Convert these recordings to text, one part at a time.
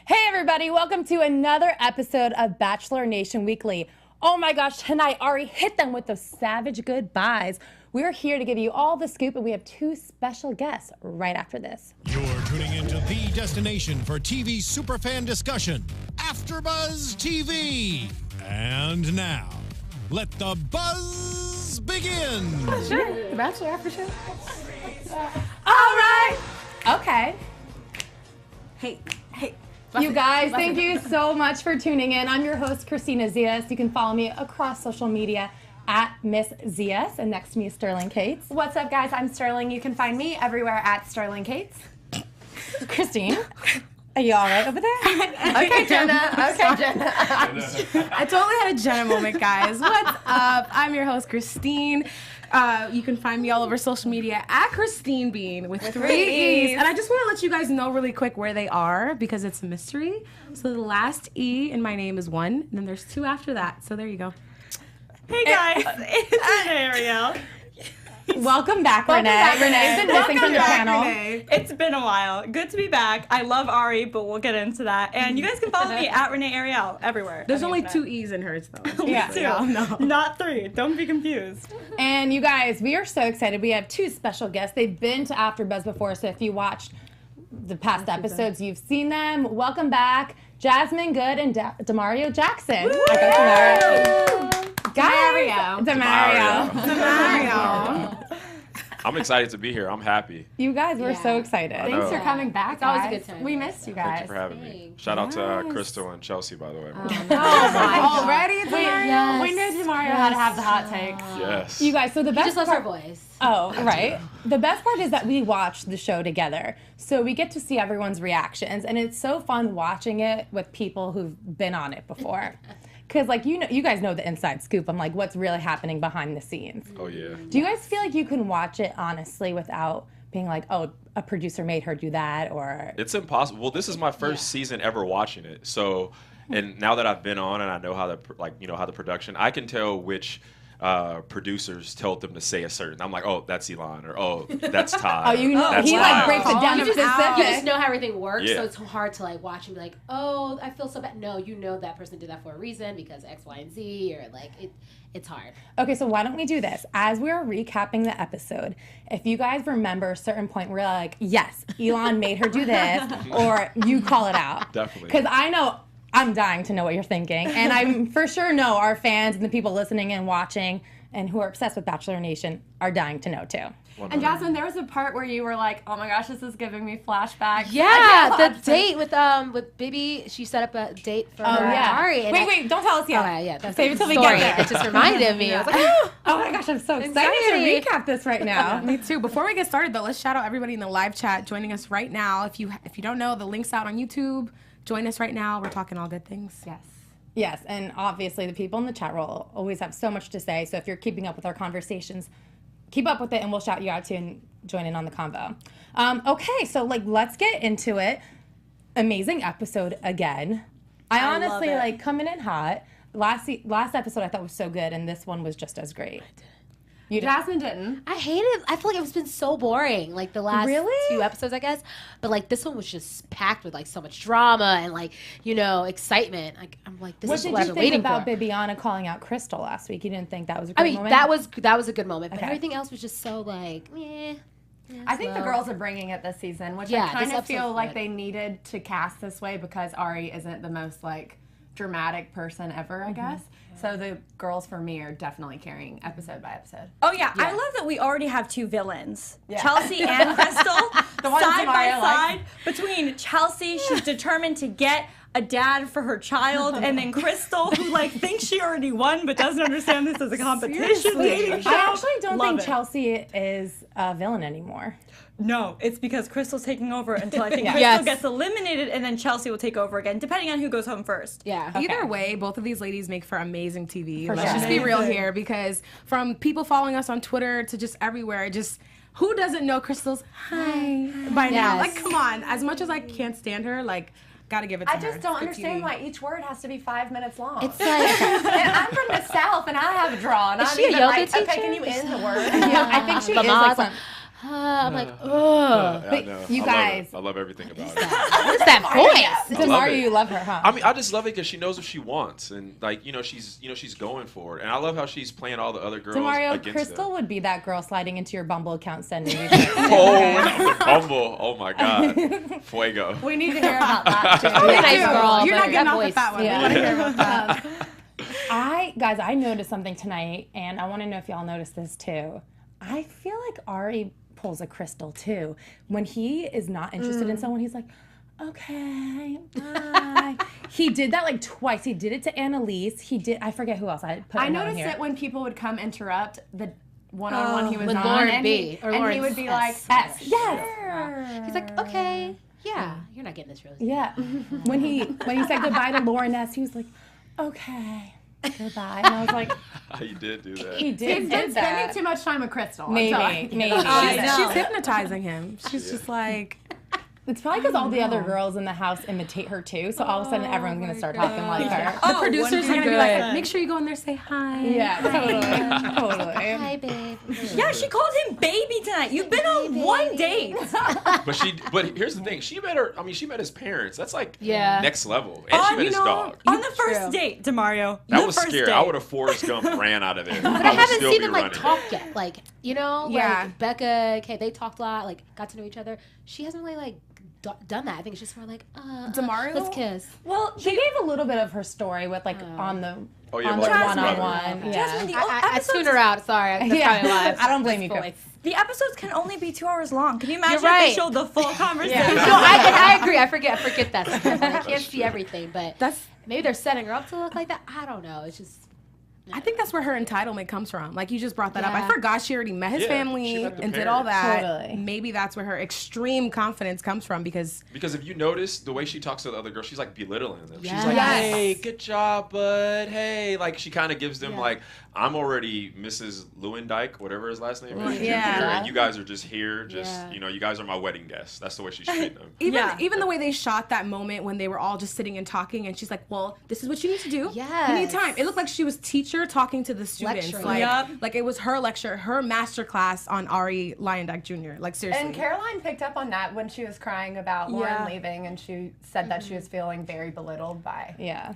Hey everybody, welcome to another episode of Bachelor Nation Weekly. Oh my gosh, tonight Ari hit them with those savage goodbyes. We're here to give you all the scoop, and we have two special guests right after this. You're tuning into the destination for TV superfan discussion, AfterBuzz TV. And now, let the buzz begin. Sure, the Bachelor after show. All right. Okay. Hey. You guys, thank you so much for tuning in. I'm your host, Christina Zias. You can follow me across social media at Miss Zias, and next to me is Sterling Cates. What's up, guys? I'm Sterling. You can find me everywhere at Sterling Cates. Christine, are you all right over there? Okay, Jenna. I totally had a Jenna moment, guys. What's up? I'm your host, Christine. You can find me all over social media at Christine Bean with three E's. And I just want to let you guys know really quick where they are because it's a mystery. So the last E in my name is 1, and then there's 2 after that. So there you go. Hey guys, it's Ariel. Welcome back, Renee. Renee's been missing from the panel. Renee. It's been a while. Good to be back. I love Ari, but we'll get into that. And you guys can follow me at Renee Ariel everywhere. There's only 2 E's in hers, though. Yeah, 2. No. Not 3. Don't be confused. And you guys, we are so excited. We have 2 special guests. They've been to AfterBuzz before, so if you watched the past episodes, you've seen them. Welcome back, Jasmine Goode and DeMario Jackson. Woo! DeMario. I'm excited to be here. I'm happy. You guys, we're so excited. Thanks for coming back, It's always guys. a good time. We missed you guys. Thank you for having me. Shout out to Crystal and Chelsea, by the way. Already, DeMario? Yes. We knew DeMario had to have the hot takes. Yes. You guys, so the best Just loves part, her voice. Oh, right. The best part is that we watch the show together. So we get to see everyone's reactions, and it's so fun watching it with people who've been on it before. Because, like, you guys know the inside scoop. I'm like, what's really happening behind the scenes. Oh, yeah. Do you guys feel like you can watch it honestly without being like, oh, a producer made her do that, or... It's impossible. Well, this is my first season ever watching it. So, and now that I've been on and I know how how the production, I can tell which producers told them to say a certain. I'm like, oh, that's Elon, or oh, that's Todd. Oh, you know, that's he like breaks it down to specific. You just know how everything works, Yeah. so it's hard to like watch and be like, oh, I feel so bad. No, you know that person did that for a reason because X, Y, and Z, or like it's hard. Okay, so why don't we do this? As we're recapping the episode, if you guys remember a certain point where you're like, yes, Elon made her do this, or you call it out. Definitely. Because I know I'm dying to know what you're thinking. And I for sure know our fans and the people listening and watching and who are obsessed with Bachelor Nation are dying to know too. And Jasmine, there was a part where you were like, "Oh my gosh, this is giving me flashbacks." Yeah, the date with Bibi. She set up a date for Ari. And Wait, don't tell us yet. Okay, yeah, that's Save it till we story. get there. It just reminded me. I was like, Oh my gosh, I'm so excited Anxiety. to recap this right now. Me too. Before we get started, though, let's shout out everybody in the live chat joining us right now. If you don't know, the link's out on YouTube. Join us right now. We're talking all good things. Yes, and obviously the people in the chat roll always have so much to say. So if you're keeping up with our conversations, keep up with it, and we'll shout you out too and join in on the convo. Okay, so let's get into it. Amazing episode again. I honestly love it. coming in hot. Last episode I thought was so good, and this one was just as great. You did. Jasmine didn't. I hate it. I feel like it's been so boring, like the last Really? 2 episodes, I guess. But like this one was just packed with like so much drama and like excitement. Like I'm like, this What is did what I've you been think waiting about for. Bibiana calling out Crystal last week? You didn't think that was a I great mean, moment? that was a good moment, but Okay. everything else was just so like, I think the slow. girls are bringing it this season, which Yeah, I kind this of episode's feel like good. they needed to cast this way because Ari isn't the most dramatic person ever, I guess. So the girls for me are definitely carrying episode by episode. Oh yeah, I love that we already have 2 villains, Yeah. Chelsea and Crystal, The ones side by DeMario side. likes. Between Chelsea, she's determined to get a dad for her child, and then Crystal, who thinks she already won but doesn't understand this as a competition dating show. I actually don't Love think it. Chelsea is a villain anymore. No, it's because Crystal's taking over until I think Yeah. Crystal Yes. gets eliminated, and then Chelsea will take over again, depending on who goes home first. Yeah. Either way, both of these ladies make for amazing TV. For Let's sure. just be real Amazing. here, because from people following us on Twitter to just everywhere, who doesn't know Crystal's hi by now? Yes. Come on. As much as I can't stand her, gotta give it to her. I just don't It's good understand TV. why each word has to be 5 minutes long. It's like and I'm from the South, and I have a draw. And Is I'm she a even yoga okay, teacher? can you end the word? Yeah, I think she is Mama's like I'm like, Yeah, ugh. I know. you I guys- love it. I love everything about it. What is that voice? I love DeMario, it. you love her, huh? I mean, I just love it because she knows what she wants, and like she's going for it, and I love how she's playing all the other girls DeMario, against Crystal them. would be that girl sliding into your Bumble account sending you. Oh, the Bumble! Oh my God, Fuego. We need to hear about that too. Really nice girl. You're but not getting that off voice. with that one. Yeah. We want to hear about that. I noticed something tonight, and I want to know if y'all noticed this too. I feel like Ari pulls a Crystal too. When he is not interested in someone, he's like, okay, bye. He did that like twice. He did it to Annalise. He did, I forget who else I put I a note in noticed here. it when people would come interrupt the one-on-one he was With on, Lauren and B. Or he Lawrence would be S. like, Yes. yes. He's like, okay, yeah, you're not getting this really. Yeah. When he said goodbye to Lauren S., he was like, okay, goodbye. And I was like, You did do that. he He's did been spending that. too much time with Crystal. I'm Maybe, telling you. maybe. She's hypnotizing him. She's just like, It's probably because all the other girls in the house imitate her too. So all of a sudden, everyone's gonna start talking like her. the producers are gonna be like, make sure you go in there, say hi. Yeah, totally. Hi, babe. Yeah, she called him baby tonight. You've been on one date. But here's the thing. She met his parents. That's like Yeah. next level. And she met his dog. On the first date, DeMario. That the was first scary. date. I would have Forrest Gump ran out of there. But I haven't seen them like talk yet. Like, Yeah. like Becca, okay, they talked a lot, like got to know each other. She hasn't really like done that. I think it's just more like, DeMario? let's kiss. Well, She gave a little bit of her story with like on the Oh, yeah, on well, the Jasmine. one-on-one. Jasmine, Yeah. the I episodes, tuned her out. Sorry, that's Yeah. probably why. I don't blame you, Chris. the episodes can only be 2 hours long. Can you imagine You're if right. they showed the full conversation? No, I agree. I forget that sometimes. I can't That's see true. everything, but That's. maybe they're setting her up to look like that. I don't know. It's just. I think that's where her entitlement comes from. Like you just brought that up. I Yeah. forgot she already met his Yeah, family she met the and did all that. Totally. Maybe that's where her extreme confidence comes from because Because if you notice the way she talks to the other girls, she's like belittling them. She's Yes. like, Yes. "Hey, good job, bud. Hey," like she kind of gives them Yeah. like, "I'm already Mrs. Lewandike, whatever his last name is, Yeah. Junior, and you guys are just here. Just Yeah. you guys are my wedding guests." That's the way she's treating them. even the way they shot that moment when they were all just sitting and talking and she's like, well, this is what you need to do. You need Yes. time. It looked like she was teacher talking to the students. Lecturing. Like, Yep. like it was her lecture, her master class on Ari Lyondike Jr. Like seriously. And Caroline picked up on that when she was crying about Lauren Yeah. leaving, and she said that she was feeling very belittled by yeah.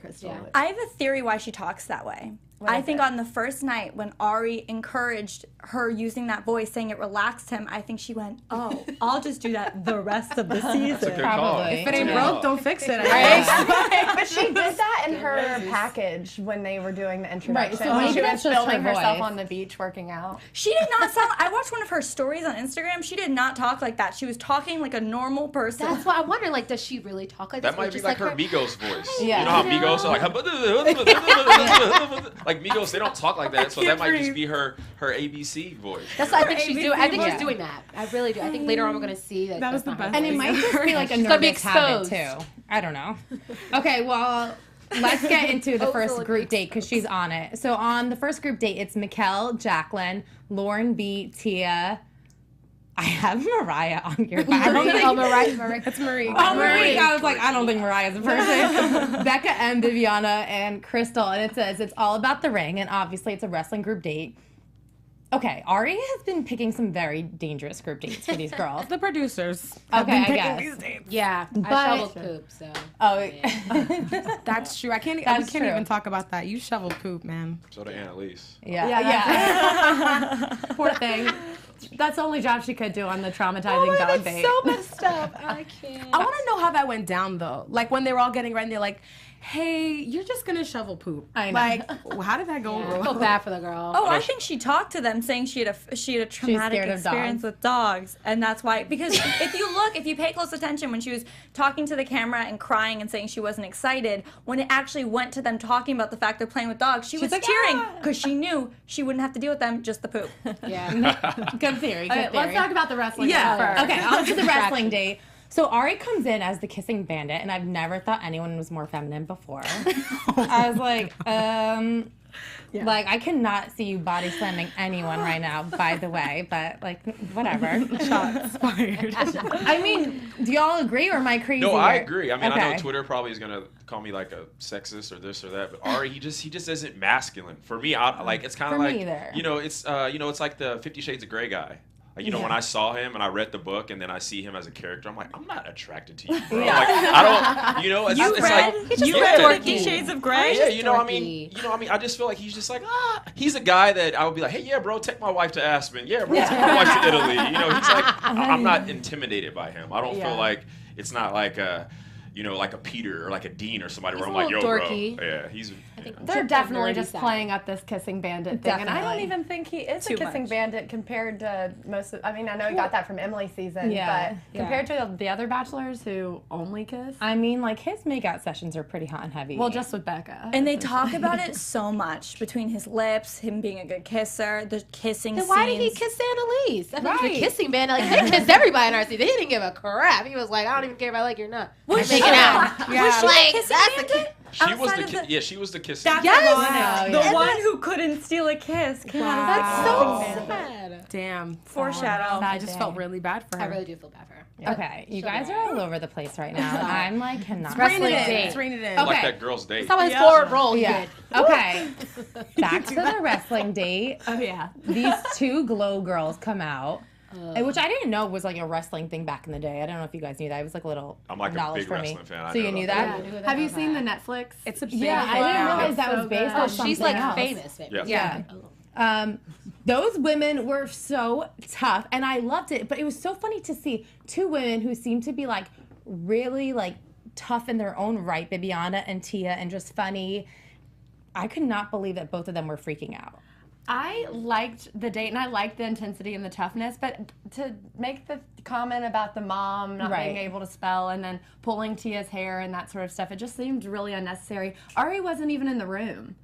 Crystal. Yeah. I have a theory why she talks that way. I is think it? on the first night when Ari encouraged her using that voice, saying it relaxed him, I think she went, "Oh, I'll just do that the rest of the Good season." call. Probably. If it ain't Yeah. broke, don't fix it. I But she did that in her package when they were doing the introduction. so when maybe she was that's just filming her herself voice. on the beach working out. She did not sound. I watched one of her stories on Instagram. She did not talk like that. She was talking like a normal person. That's why I wonder. Like, does she really talk like That this? or might be just like her Migos voice. Yeah. You know how Migos are like Migos, they don't talk like that, so that might just be her ABC voice. That's what I think she's ABC doing. I think voice. she's doing that. I really do. I think later on we're gonna see that. That was that's the not best. her And it voice. might just be like a She's gonna be nervous habit exposed. too. I don't know. Okay, well, let's get into the first Overly group date because she's on it. So on the first group date, it's Mikkel, Jacqueline, Lauren B, Tia. I have Mariah on here, but I don't think. Mariah. It's Marie. Oh, Marie. I was like, I don't think Mariah's a person. Becca M, Viviana, and Crystal. And it says, it's all about the ring. And obviously, it's a wrestling group date. Okay, Ari has been picking some very dangerous group dates for these girls. The producers. have Okay, been I picking guess. these dates. Yeah, But- I shoveled poop. So Oh, That's true. I can't. That's we can't true. even talk about that. You shovel poop, man. So to Annalise. yeah. Poor thing. That's the only job she could do on the traumatizing dog date. so messed up. I can't. I want to know how that went down though. Like when they were all getting ready, they're like, "Hey, you're just gonna shovel poop." I know. Like, how did that go? I feel bad for the girl. Oh, I think she talked to them saying she had a traumatic scared of experience dogs. with dogs, and that's why. Because if you pay close attention when she was talking to the camera and crying and saying she wasn't excited, when it actually went to them talking about the fact they're playing with dogs, she was like, cheering "Ah!" because she knew she wouldn't have to deal with them, just the poop. Yeah. Good theory. Good Okay, theory. let's talk about the wrestling Yeah. first. Okay, on to the wrestling date. So Ari comes in as the kissing bandit, and I've never thought anyone was more feminine before. I was like, like I cannot see you body slamming anyone right now, by the way, but like whatever. Shots fired. I mean, do y'all agree or am I crazy? No, I here? agree. I mean, I know Okay. Twitter probably is gonna call me like a sexist or this or that, but Ari, he just isn't masculine. For me, I like it's kind of For me like either. it's it's like the 50 Shades of Grey guy. Like, you know, when I saw him and I read the book and then I see him as a character, I'm like, I'm not attracted to you, bro. Like, I don't, you know, it's like, You read 50 Shades of Grey? yeah, you know, I mean, I just feel like he's just like, he's a guy that I would be like, hey, yeah, bro, take my wife to Aspen. Yeah, bro, take my wife to Italy. You know, he's like, I'm not intimidated by him. I don't feel like it's not like a, you know, like a Peter or like a Dean or somebody where I'm like, yo, dorky. bro. Yeah, he's. They're definitely nerdy just side. playing up this kissing bandit thing, and I don't Definitely. even think he is Too a kissing much. bandit compared to most of. I mean, I know he got that from Emily's season, but compared to the other bachelors who only kiss. I mean, like his makeout sessions are pretty hot and heavy. Well, just with Becca. And they talk about it so much between his lips, him being a good kisser, the kissing Then scenes. why did he kiss Annalise? I thought he was Right. a kissing man. Like he kissed everybody in our season. He didn't give a crap. He was like, I don't even care if I like you or not. Was I'm she- making out. Was she like a kissing that's bandit? She was Outside the of yeah, she was the kissing. That's Yes! the one who couldn't steal a kiss. Came out as That's a so kissing bandit. sad. Damn. Foreshadow. I just felt really bad for her. I really do feel bad for her. okay, you guys are all over the place right now. I'm like cannot. Rein it Wrestling in. date. Let's rein it in. Okay. Like that girl's date. That's how his forward roll he Yeah. did. Okay. Back to the wrestling date. oh yeah. These two glow girls come out. Which I didn't know was like a wrestling thing back in the day. I don't know if you guys knew that. It was like a little I'm like a knowledge big for me. wrestling fan. I So know you knew about that? Have you seen the Netflix? It's a big Yeah, I didn't now. realize that was so based good. on She's something like else. famous. Yeah. Those women were so tough, and I loved it. But it was so funny to see two women who seemed to be like really like tough in their own right, Bibiana and Tia, and just funny. I could not believe that both of them were freaking out. I liked the date and I liked the intensity and the toughness, but to make the comment about the mom not being Right. able to spell and then pulling Tia's hair and that sort of stuff, it just seemed really unnecessary. Ari wasn't even in the room.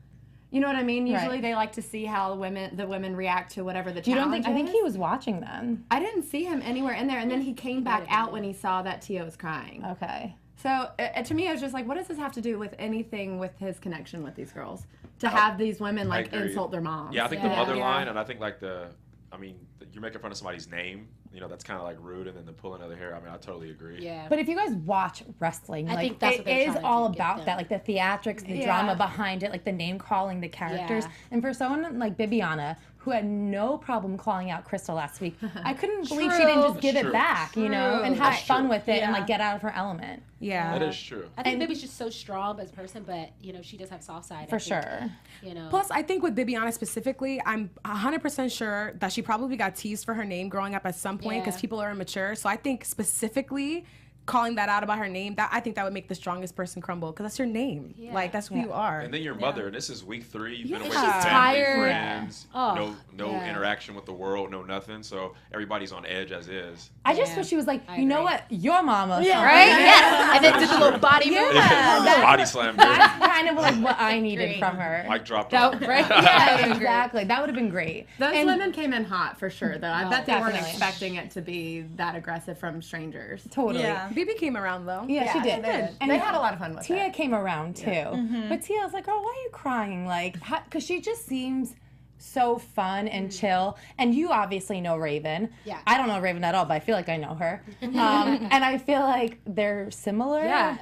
You know what I mean? Usually Right. they like to see how the women react to whatever the You don't challenge think? I think is. he was watching them. I didn't see him anywhere in there, and then he came back out when he saw that Tia was crying. Okay. So to me, I was just like, what does this have to do with anything with his connection with these girls? To have these women like agree. insult their moms. Yeah, I think the Yeah. mother Yeah. line, and I think like you're making fun of somebody's name. You know, that's kind of like rude, and then the pulling of their hair. I mean, I totally agree. Yeah. But if you guys watch wrestling, I like think that's what it they're is trying to all get about them. that, like the theatrics, the Yeah. drama behind it, like the name calling, the characters. Yeah. And for someone like Bibiana, who had no problem calling out Crystal last week, I couldn't believe she True. didn't just give True. it back, you know, True. and have That's fun true. with it and Yeah. like get out of her element. Yeah. That is true. I think Bibi's just so strong as a person, but you know she does have soft side. For I think, sure. You know. Plus, I think with Bibiana specifically, I'm 100% sure that she probably got teased for her name growing up at some point because Yeah. people are immature. So I think specifically calling that out about her name, I think that would make the strongest person crumble because that's your name. Yeah. Like, that's who you are. And then your mother, and this is week 3. You've been away She's from family, tired. friends, Oh, no yeah. interaction with the world, no nothing. So everybody's on edge as is. I just Yeah. wish she was like, I you know agree. what, your mama. right? Yes. And then did the little body move. Body slam. Girl. That's kind of like what I needed Great. from her. Mic dropped. That- right? Yeah, exactly. That would have been great. Those And- women came in hot for sure, though. I bet they weren't definitely. expecting it to be that aggressive from strangers. Totally. Yeah. Bibi came around though. Yeah, she did. And they had a lot of fun with Tia it. came around too. But Tia was like, girl, why are you crying? Like, because she just seems so fun and chill. And you obviously know Raven. Yeah. I don't know Raven at all, but I feel like I know her. And I feel like they're similar. Yeah.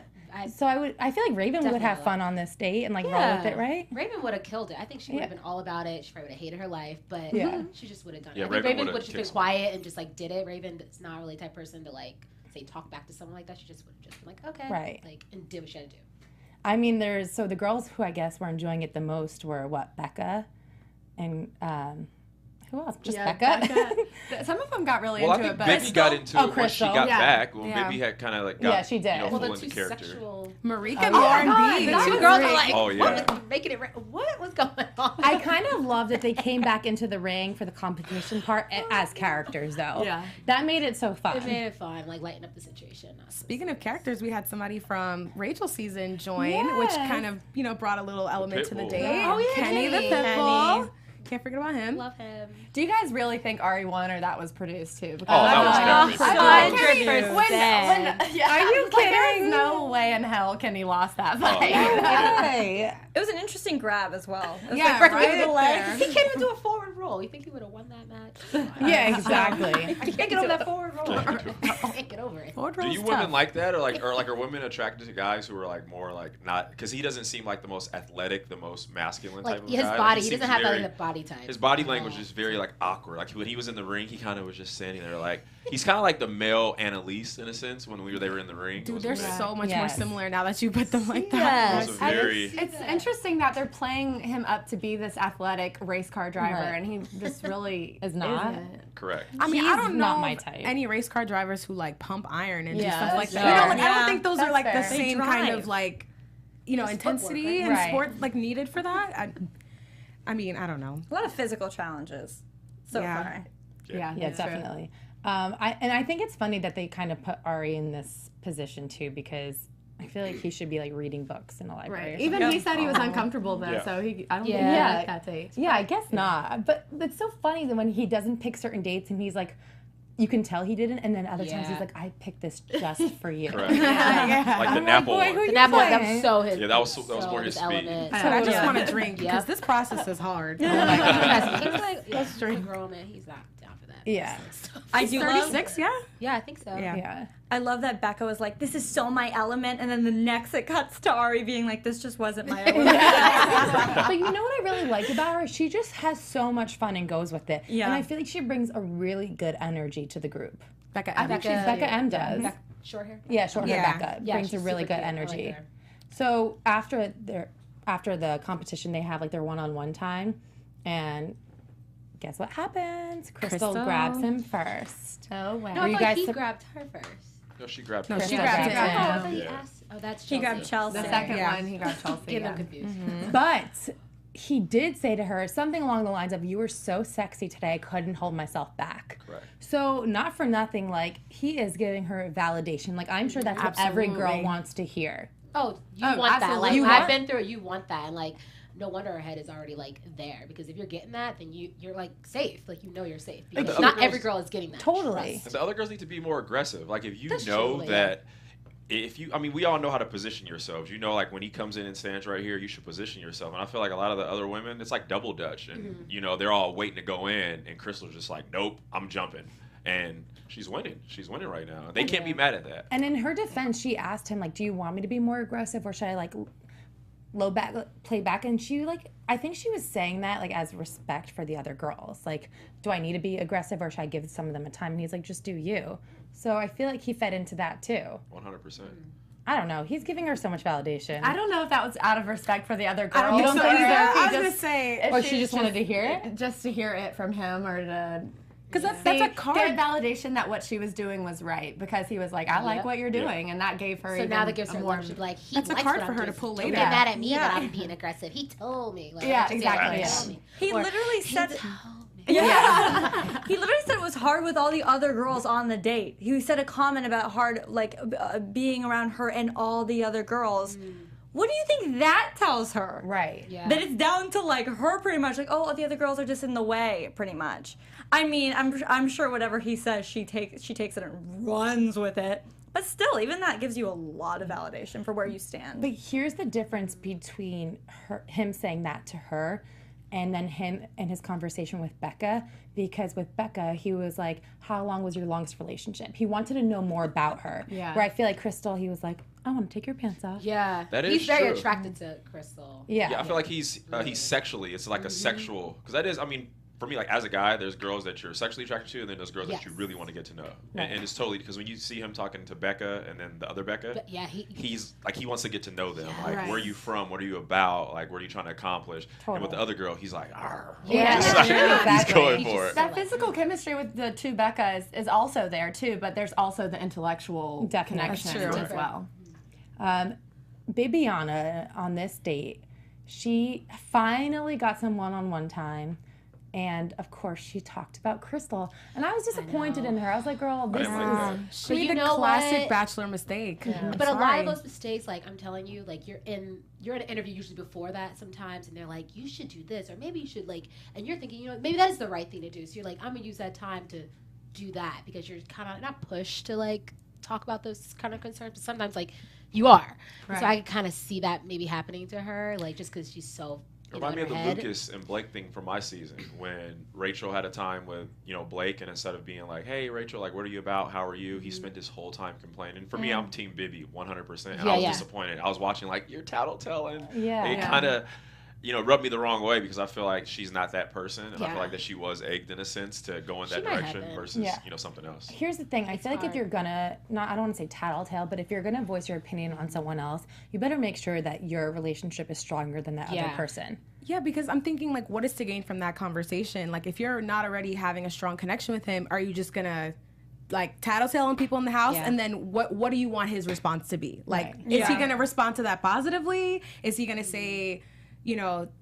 So I feel like Raven would have Definitely. fun on this date and like roll with it, right? Raven would have killed it. I think she would have been all about it. She probably would have hated her life, but Yeah. she just would have done Yeah, it. I think Raven Raven would've would have just been kicked quiet and just like did it. Raven is not really the type of person to like say talk back to someone like that. She just would have just been like, okay, Right. like and did what she had to do. I mean, so the girls who I guess were enjoying it the most were Becca and who else? Just Becca. Some of them got really Well, I into think it, but Bibi got into Oh, it when she Crystal. got Yeah. back. Well, Yeah. Bibi had kind of like Yeah, got, she did. you know, Well, full the into two character. sexual. Marika Oh, and yeah. R&B. The two girls are like, Oh, yeah. what was making it? What was going on? I kind of love that they came back into the ring for the competition part as characters, though. Yeah. That made it so fun. It made it fun, like lighten up the situation. Speaking of characters, we had somebody from Rachel's season join, which Yes. kind of, brought a little element to the Pitbull. date. Oh, yeah, Kenny the Kenny. Pitbull. Can't forget about him. Love him. do you guys really think Ari won or that was produced too? Because Oh, that was definitely When, When, yeah, Are you like, there is kidding? no way in hell Kenny lost that fight. Hey. It was an interesting grab as well. It was Yeah, like right with the there. He can't even do a forward roll. You think he would have won that match? Yeah, exactly. I can't get over that forward roll. I can't get over it. Forward Do roll's you tough. women like that, or are women attracted to guys who are like more like not? Because he doesn't seem like the most athletic, the most masculine type Like of his guy. body, he seems doesn't have very- like the body type. His body language is very like awkward. Like when he was in the ring, he kind of was just standing there like he's kind of like the male Annalise in a sense when they were in the ring. It Dude, was they're very- so much more Yes. similar now that you put them like that. Yes. It was a very It's interesting that they're playing him up to be this athletic race car driver, Right. and he just really Is not. isn't. correct. I mean, He's I don't know not my of type. any race car drivers who like pump iron and do Yeah, stuff like that's that. You know, fair. like I Yeah, don't think those are that's like the fair. They same kind drive. of like, It's intensity footwork, and right? sport like needed for that. I mean, I don't know. A lot of physical challenges so Yeah. far. Yeah, Yeah, that's true. definitely. I think it's funny that they kind of put Ari in this position too, because I feel like he should be like reading books in a library. Right. or Even something. he said he was uncomfortable though, Yeah. so I don't think he Yeah. like that date. Yeah, I guess not. But it's so funny that when he doesn't pick certain dates and he's like, you can tell he didn't, and then other times he's Yeah. like, I picked this just for you. Correct. Yeah. Like the I'm Napple boy, one. who The you nap one, that playing? was so his. Yeah, that was more his his speed. element. I just Totally. want to drink because Yep. this process is hard. He's like, that's a grown man. He's not down for that. Yeah. I do love 36, yeah? Yeah, I think so. Yeah. Yeah. I love that Becca was like, this is so my element, and then the next it cuts to Ari being like, this just wasn't my element. But you know what I really like about her? She just has so much fun and goes with it. Yeah. And I feel like she brings a really good energy to the group. Becca, I think Becca M does. Short hair. Yeah, short hair Yeah. Becca Yeah, brings a she's really super good cute. I like energy. her. So after the competition, they have like their one-on-one time, and guess what happens? Crystal Crystal. grabs him first. Oh wow. No, Were I you thought guys he sup- grabbed her first. No, she grabbed. No, him. she Yeah. grabbed Yeah. it. Oh, I thought he Yeah. asked. Oh, that's He Chelsea. grabbed Chelsea. The second Yeah. one, he grabbed Chelsea. Getting Yeah. them confused. But he did say to her something along the lines of, "You were so sexy today, I couldn't hold myself back." Correct. So not for nothing, like he is giving her validation. Like I'm sure that's what every girl Absolutely. wants to hear. Oh, you Oh, want that. absolutely. Like, You I've want- been through it. You want that. And, like, no wonder her head is already, like, there. Because if you're getting that, then you're, like, safe. Like, you know you're safe. Because the other not girls- every girl is getting that. Totally. Trust. And the other girls need to be more aggressive. Like if you That's know true, yeah. that we all know how to position yourselves. You know, like when he comes in and stands right here, you should position yourself. And I feel like a lot of the other women, it's like double dutch, and you know they're all waiting to go in, and Crystal's just like, nope, I'm jumping, and she's winning. She's winning right now. They can't be mad at that. And in her defense, she asked him like, "Do you want me to be more aggressive, or should I like play back?" And she like, I think she was saying that like as respect for the other girls. Like, do I need to be aggressive, or should I give some of them a time? And he's like, just do you. So I feel like he fed into that too. 100%. I don't know. He's giving her so much validation. I don't know if that was out of respect for the other girls. I don't think so or either. if I he was going to just- say, if Or she just wanted to hear it? Just to hear it from him, or to because that's a card. get validation that what she was doing was right, because he was like, I like Yep. what you're doing, and that gave her So even now that gives her a a more. more. She'd be like, he That's a likes card what for I'm her to doing. pull Don't later. get mad at me Yeah. that I'm being aggressive. He told me. Like, Yeah, just say, exactly, He yeah. told me. He Or, literally said He told me. Yeah. He literally said it was hard with all the other girls on the date. He said a comment about hard, like, being around her and all the other girls. What do you think that tells her? Right. Yeah. That it's down to, like, her pretty much, like, oh, the other girls are just in the way, pretty much. I mean, I'm sure whatever he says, she takes it and runs with it. But still, even that gives you a lot of validation for where you stand. But here's the difference between him saying that to her and then him and his conversation with Becca, because with Becca, he was like, how long was your longest relationship? He wanted to know more about her. Yeah. Where I feel like Crystal, he was like, I want to take your pants off. Yeah. That He's is very true. attracted to Crystal. Yeah. Yeah, I feel like he's sexually. It's like a sexual, because that is. I mean, for me, like as a guy, there's girls that you're sexually attracted to, and then there's girls that you Yes. really want to get to know. And it's totally because when you see him talking to Becca and then the other Becca, But yeah, he's like he wants to get to know them. Yeah. Like, Right. where are you from? What are you about? Like, what are you trying to accomplish? And with Totally. the other girl, he's like, Arr. Yeah, He's that's like- true, he's exactly. going He for just it. said- That physical chemistry with the two Beccas is also there too, but there's also the intellectual Definitely. connection That's true. as well. Bibiana on this date, she finally got some one-on-one time. And of course, she talked about Crystal. And I was disappointed in her. I was like, girl, this didn't like that. is. She But you made a know classic what? bachelor mistake. I'm But a lot sorry. of those mistakes, like I'm telling you, like you're in an interview usually before that sometimes, and they're like, you should do this, or maybe you should like, and you're thinking, you know, maybe that is the right thing to do. So you're like, I'm gonna use that time to do that because you're kind of not pushed to like talk about those kind of concerns, but sometimes like you are. Right. So I could kind of see that maybe happening to her, like just because she's so. Remind me in of the her head. Lucas and Blake thing from my season when Rachel had a time with Blake, and instead of being like, "Hey Rachel, like what are you about? How are you?" He spent his whole time complaining. For me, I'm Team Bibby 100%. And I was disappointed. I was watching like you're tattletelling. Yeah. It kind of rubbed me the wrong way because I feel like she's not that person, and I Yeah. feel like that she was egged in a sense to go in that She might have direction been. versus Yeah. something else. Here's the thing. I feel like if hard. you're gonna, I don't want to say tattletale, but if you're gonna voice your opinion on someone else, you better make sure that your relationship is stronger than that other Yeah. person. Yeah, because I'm thinking, like, what is to gain from that conversation? Like, if you're not already having a strong connection with him, are you just gonna, like, tattletale on people in the house? Yeah. And then what do you want his response to be? Like, Right. is he Yeah. gonna respond to that positively? Is he gonna say,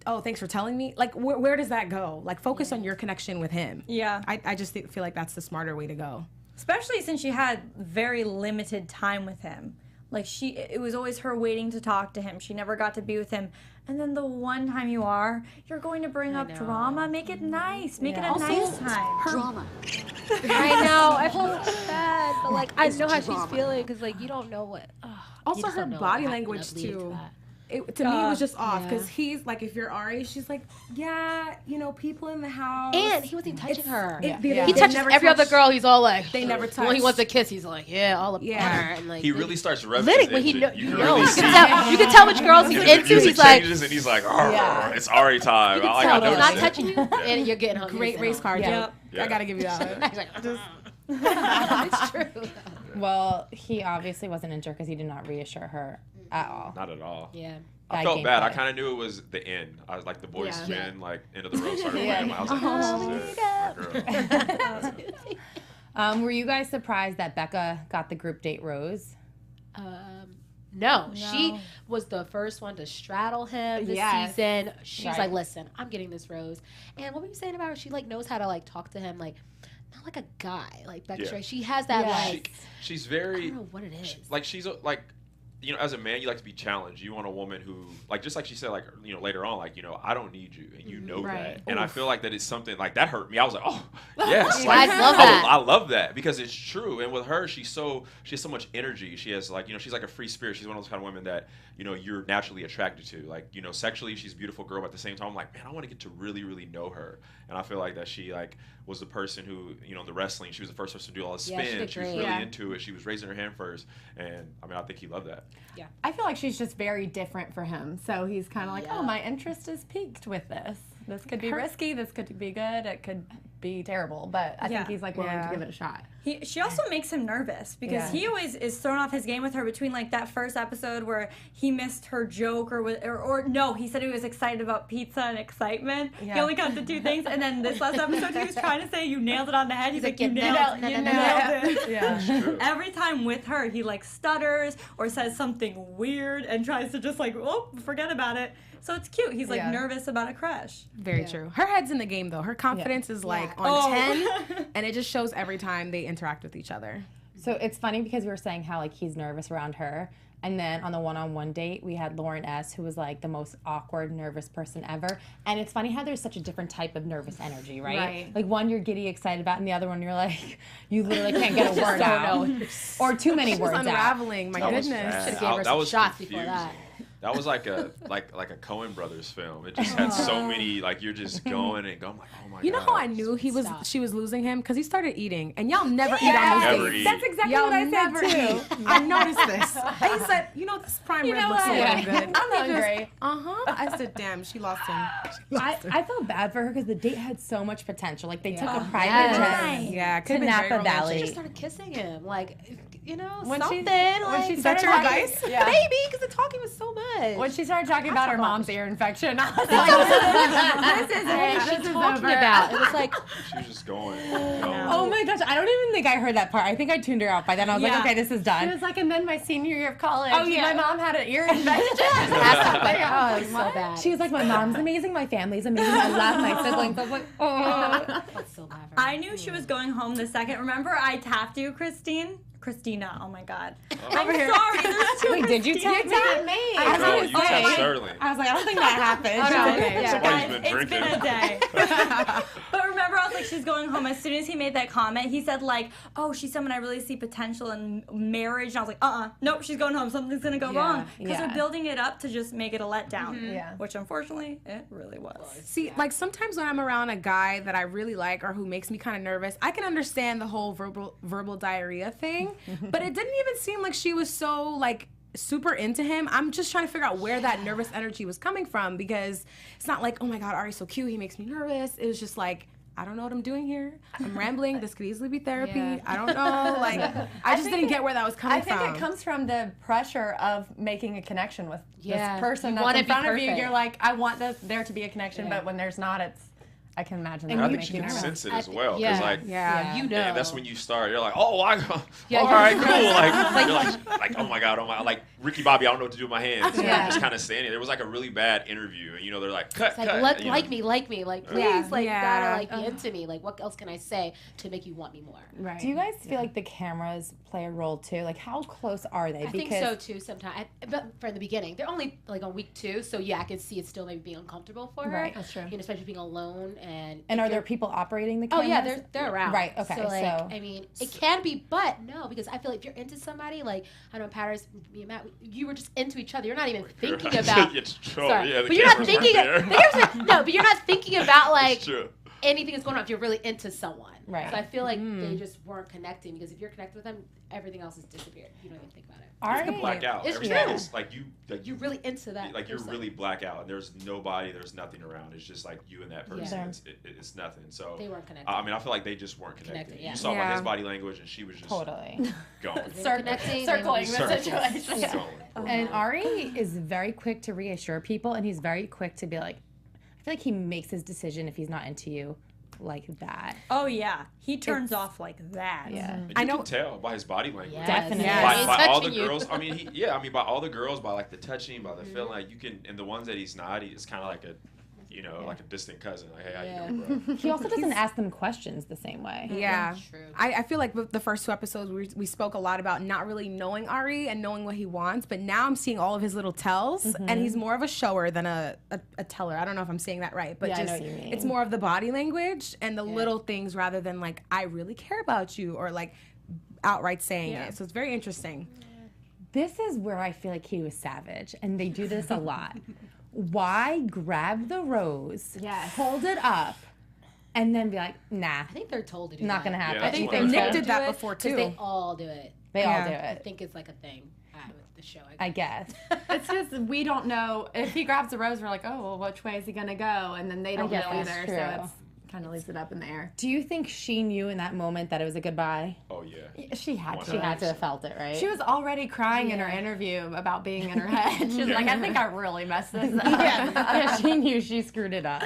oh, thanks for telling me? Like, where does that go? Like, focus on your connection with him. Yeah. I just feel like that's the smarter way to go. Especially since she had very limited time with him. Like it was always her waiting to talk to him. She never got to be with him. And then the one time you're going to bring up drama. Make it nice. Make it a nice time. Drama. I know. I feel bad, but like I know how she's feeling because like you don't know what. Also, her body language, too. To me, it was just off because he's like, if you're Ari, she's like, people in the house. And he wasn't even touching her. They He touches never every other touch- girl. He's all like, They never When he touch. wants a kiss, he's like, all up on Yeah. her. And like He really starts revving lit his it when he engine. know. You You can know, really you see can tell which girls he's the into. music He's like, changes and he's like, it's Ari time. you I can tell got he's not noticed it. touching you, and you're getting hungry. Great race car Yeah. joke. Yeah. I gotta give you that one. He's like, it's true. Well, he obviously wasn't into her because he did not reassure her at all. Not at all. Yeah. I Bad felt bad. I gameplay. kind of knew it was the end. I was like, the boys Yeah. spin, like, end of the road started playing. I was like, this is it. My girl. Were you guys surprised that Becca got the group date rose? No, she was the first one to straddle him this Yes. season. She's Right. like, listen, I'm getting this rose. And what were you saying about her? She like knows how to like talk to him like not like a guy. Like Becca's Yeah. right. She has that Yes. like She's I very, don't know what it is. like, she's like, as a man, you like to be challenged. You want a woman who, like, just like she said, like, later on, like, I don't need you, and you know Right. that. And I feel like that it's something like that hurt me. I was like, oh, yes, Yeah, like, I love that. I love that because it's true. And with her, she has so much energy. She has like, she's like a free spirit. She's one of those kind of women that you're naturally attracted to. Like, sexually, she's a beautiful girl, but at the same time, I'm like, man, I want to get to really, really know her. And I feel like that she like was the person who, the wrestling, she was the first person to do all the Yeah, she spin. did She was great. really Yeah. into it. She was raising her hand first. And I mean, I think he loved that. I feel like she's just very different for him. So he's kind of like, Yeah. oh, my interest is piqued with this. This could be risky. This could be good. It could be terrible. But I think he's like willing to give it a shot. She also makes him nervous because he always is thrown off his game with her between like that first episode where he missed her joke or no, he said he was excited about pizza and excitement. He only got the two things, and then this last episode he was trying to say you nailed it on the head. He's like you nailed it. Yeah. Every time with her, he like stutters or says something weird and tries to just like forget about it. So it's cute. He's like nervous about a crush. Very true. Her head's in the game though. Her confidence is like on 10, and it just shows every time they interact with each other. So it's funny because we were saying how like he's nervous around her. And then on the one-on-one date, we had Lauren S., who was like the most awkward, nervous person ever. And it's funny how there's such a different type of nervous energy, right? Like one you're giddy excited about, and the other one you're like, you literally can't get a word out. Or too many She's words out. unraveling. My That was goodness. bad. Should've gave her That some was shots before confusing. that. That was like a like a Coen Brothers film. It just had so many like you're just going and going. I'm like, oh my god. You know how I knew Stop. she was losing him? Because he started eating, and y'all never eat on Never those dates. eat. That's exactly Y'all what I said never too. eat. I noticed this. And he said, this prime rib looks a little good. I'm hungry. I said, damn, she lost him. I felt bad for her because the date had so much potential. Like they took a private Yes. jet Yeah, to Napa Valley. She started kissing him, like When something. she Like, started your talking, advice? maybe because the talking was so much. when she started talking about her mom's ear infection, I was like, this is What it. was she This is talking over. about? It was like She was just going. Oh my gosh, I don't even think I heard that part. I think I tuned her out by then. I was like, okay, this is It done. was like, and then my senior year of college, Oh, yeah. my mom had an ear infection. like, oh, it was so bad. She was like, my mom's amazing, my family's amazing, I love my siblings. I was like, oh. That's so bad for her. I knew she was going home the second. Remember, I tapped you, Christine. Christina. Oh my God. Oh. I'm sorry. There's two. Wait, did you tag Christinas. me? I No, was you gonna say, text Sterling. I was like, I don't think that happened. Oh, no, okay. Yeah. Somebody's been It's drinking. been a day. But remember, I was like, she's going home. As soon as he made that comment, he said like, "Oh, she's someone I really see potential in marriage." And I was like, nope, she's going home. Something's gonna go wrong because they're building it up to just make it a letdown. Yeah. Which unfortunately, it really was. See, like sometimes when I'm around a guy that I really like or who makes me kind of nervous, I can understand the whole verbal diarrhea thing, but it didn't even seem like she was so like super into him. I'm just trying to figure out where that nervous energy was coming from, because it's not like, oh my God, Ari's so cute, he makes me nervous. It was just like, I don't know what I'm doing here. I'm rambling. This could easily be therapy. Yeah. I don't know. Like, I just didn't get where that was coming I think from. it comes from the pressure of making a connection with Yeah. this person You that's wanna in be front of you. perfect. You're like, I want there to be a connection, but when there's not, I can imagine that I would think make she you can nervous. sense it I as think- well. 'Cause, yeah. like, Yeah. You know. and that's when you start. You're like, oh, Yeah, all you- right, cool. Like, oh my God, like Ricky Bobby, I don't know what to do with my hands. And Yeah. I'm just kind of standing. There was like a really bad interview, and they're like, cut, It's like, cut. like, you know. like me, like please, Yeah. like Yeah. you gotta like be into me. Like, what else can I say to make you want me more? Right. Do you guys feel like the cameras play a role too? Like, how close are they? I think so too. Sometimes, but for the beginning, they're only like on week 2, so yeah, I can see it still maybe being uncomfortable for her. Right. That's true. You know, especially being alone and. And if are there you're- people operating the Oh cameras? yeah, they're around. Right, okay, So like, so- I mean, it can be, but no, because I feel like if you're into somebody, like I know Paris, me and Matt, you were just into each other. You're not even thinking about. It's true. Sorry, Yeah, the but you're not cameras weren't thinking. there. No, but you're not thinking about like It's true. anything that's going on if you're really into someone. Right. So I feel like they just weren't connecting, because if you're connected with them, everything else has disappeared. You don't even think about it. You black out. It's Everything true. is like You're really into that. like you're person. really black out, and there's nobody, there's nothing around. It's just like you and that person. Yeah. It's nothing. So They weren't connected. I mean, I feel like they just weren't connected. Connected, yeah. You saw by Yeah. his body language, and she was just Totally. going. Connecting, circling the Circles. situation. Just going. And Ari is very quick to reassure people, and he's very quick to be like, I feel like he makes his decision if he's not into you like that. Oh yeah, he turns off like that. Yeah. And you I know- can tell by his body language. Yes. Definitely. Yes. By all the Touching you. girls, I mean, by all the girls, by like the touching, by the feeling, like you can, and the ones that he's not, it's kind of like a, like a distant cousin. Like, hey, how you doing, bro? He also doesn't ask them questions the same way. Yeah, True. I feel like with the first 2 episodes we spoke a lot about not really knowing Ari and knowing what he wants, but now I'm seeing all of his little tells, and he's more of a shower than a teller. I don't know if I'm saying that right, but Yeah, I know just what you mean. it's more of the body language and the little things rather than like, I really care about you, or like outright saying it. So it's very interesting. This is where I feel like he was savage, and they do this a lot. Why grab the rose, Yes. hold it up, and then be like, nah, I think they're told to do not that. gonna happen. Yeah, I think that's what Nick I did that Do it, before 'cause too. They all do it. They all Yeah. do I it. think it's like a thing with the show. I guess. It's just we don't know if he grabs a rose. We're like, oh, well, which way is he gonna go? And then they don't guess know that's either. true. So it's kind of leaves it up in the air. Do you think she knew in that moment that it was a goodbye? Oh yeah. She had She had to have felt it, right? She was already crying in her interview about being in her head. She was like, I think I really messed this up. yeah, she knew she screwed it up.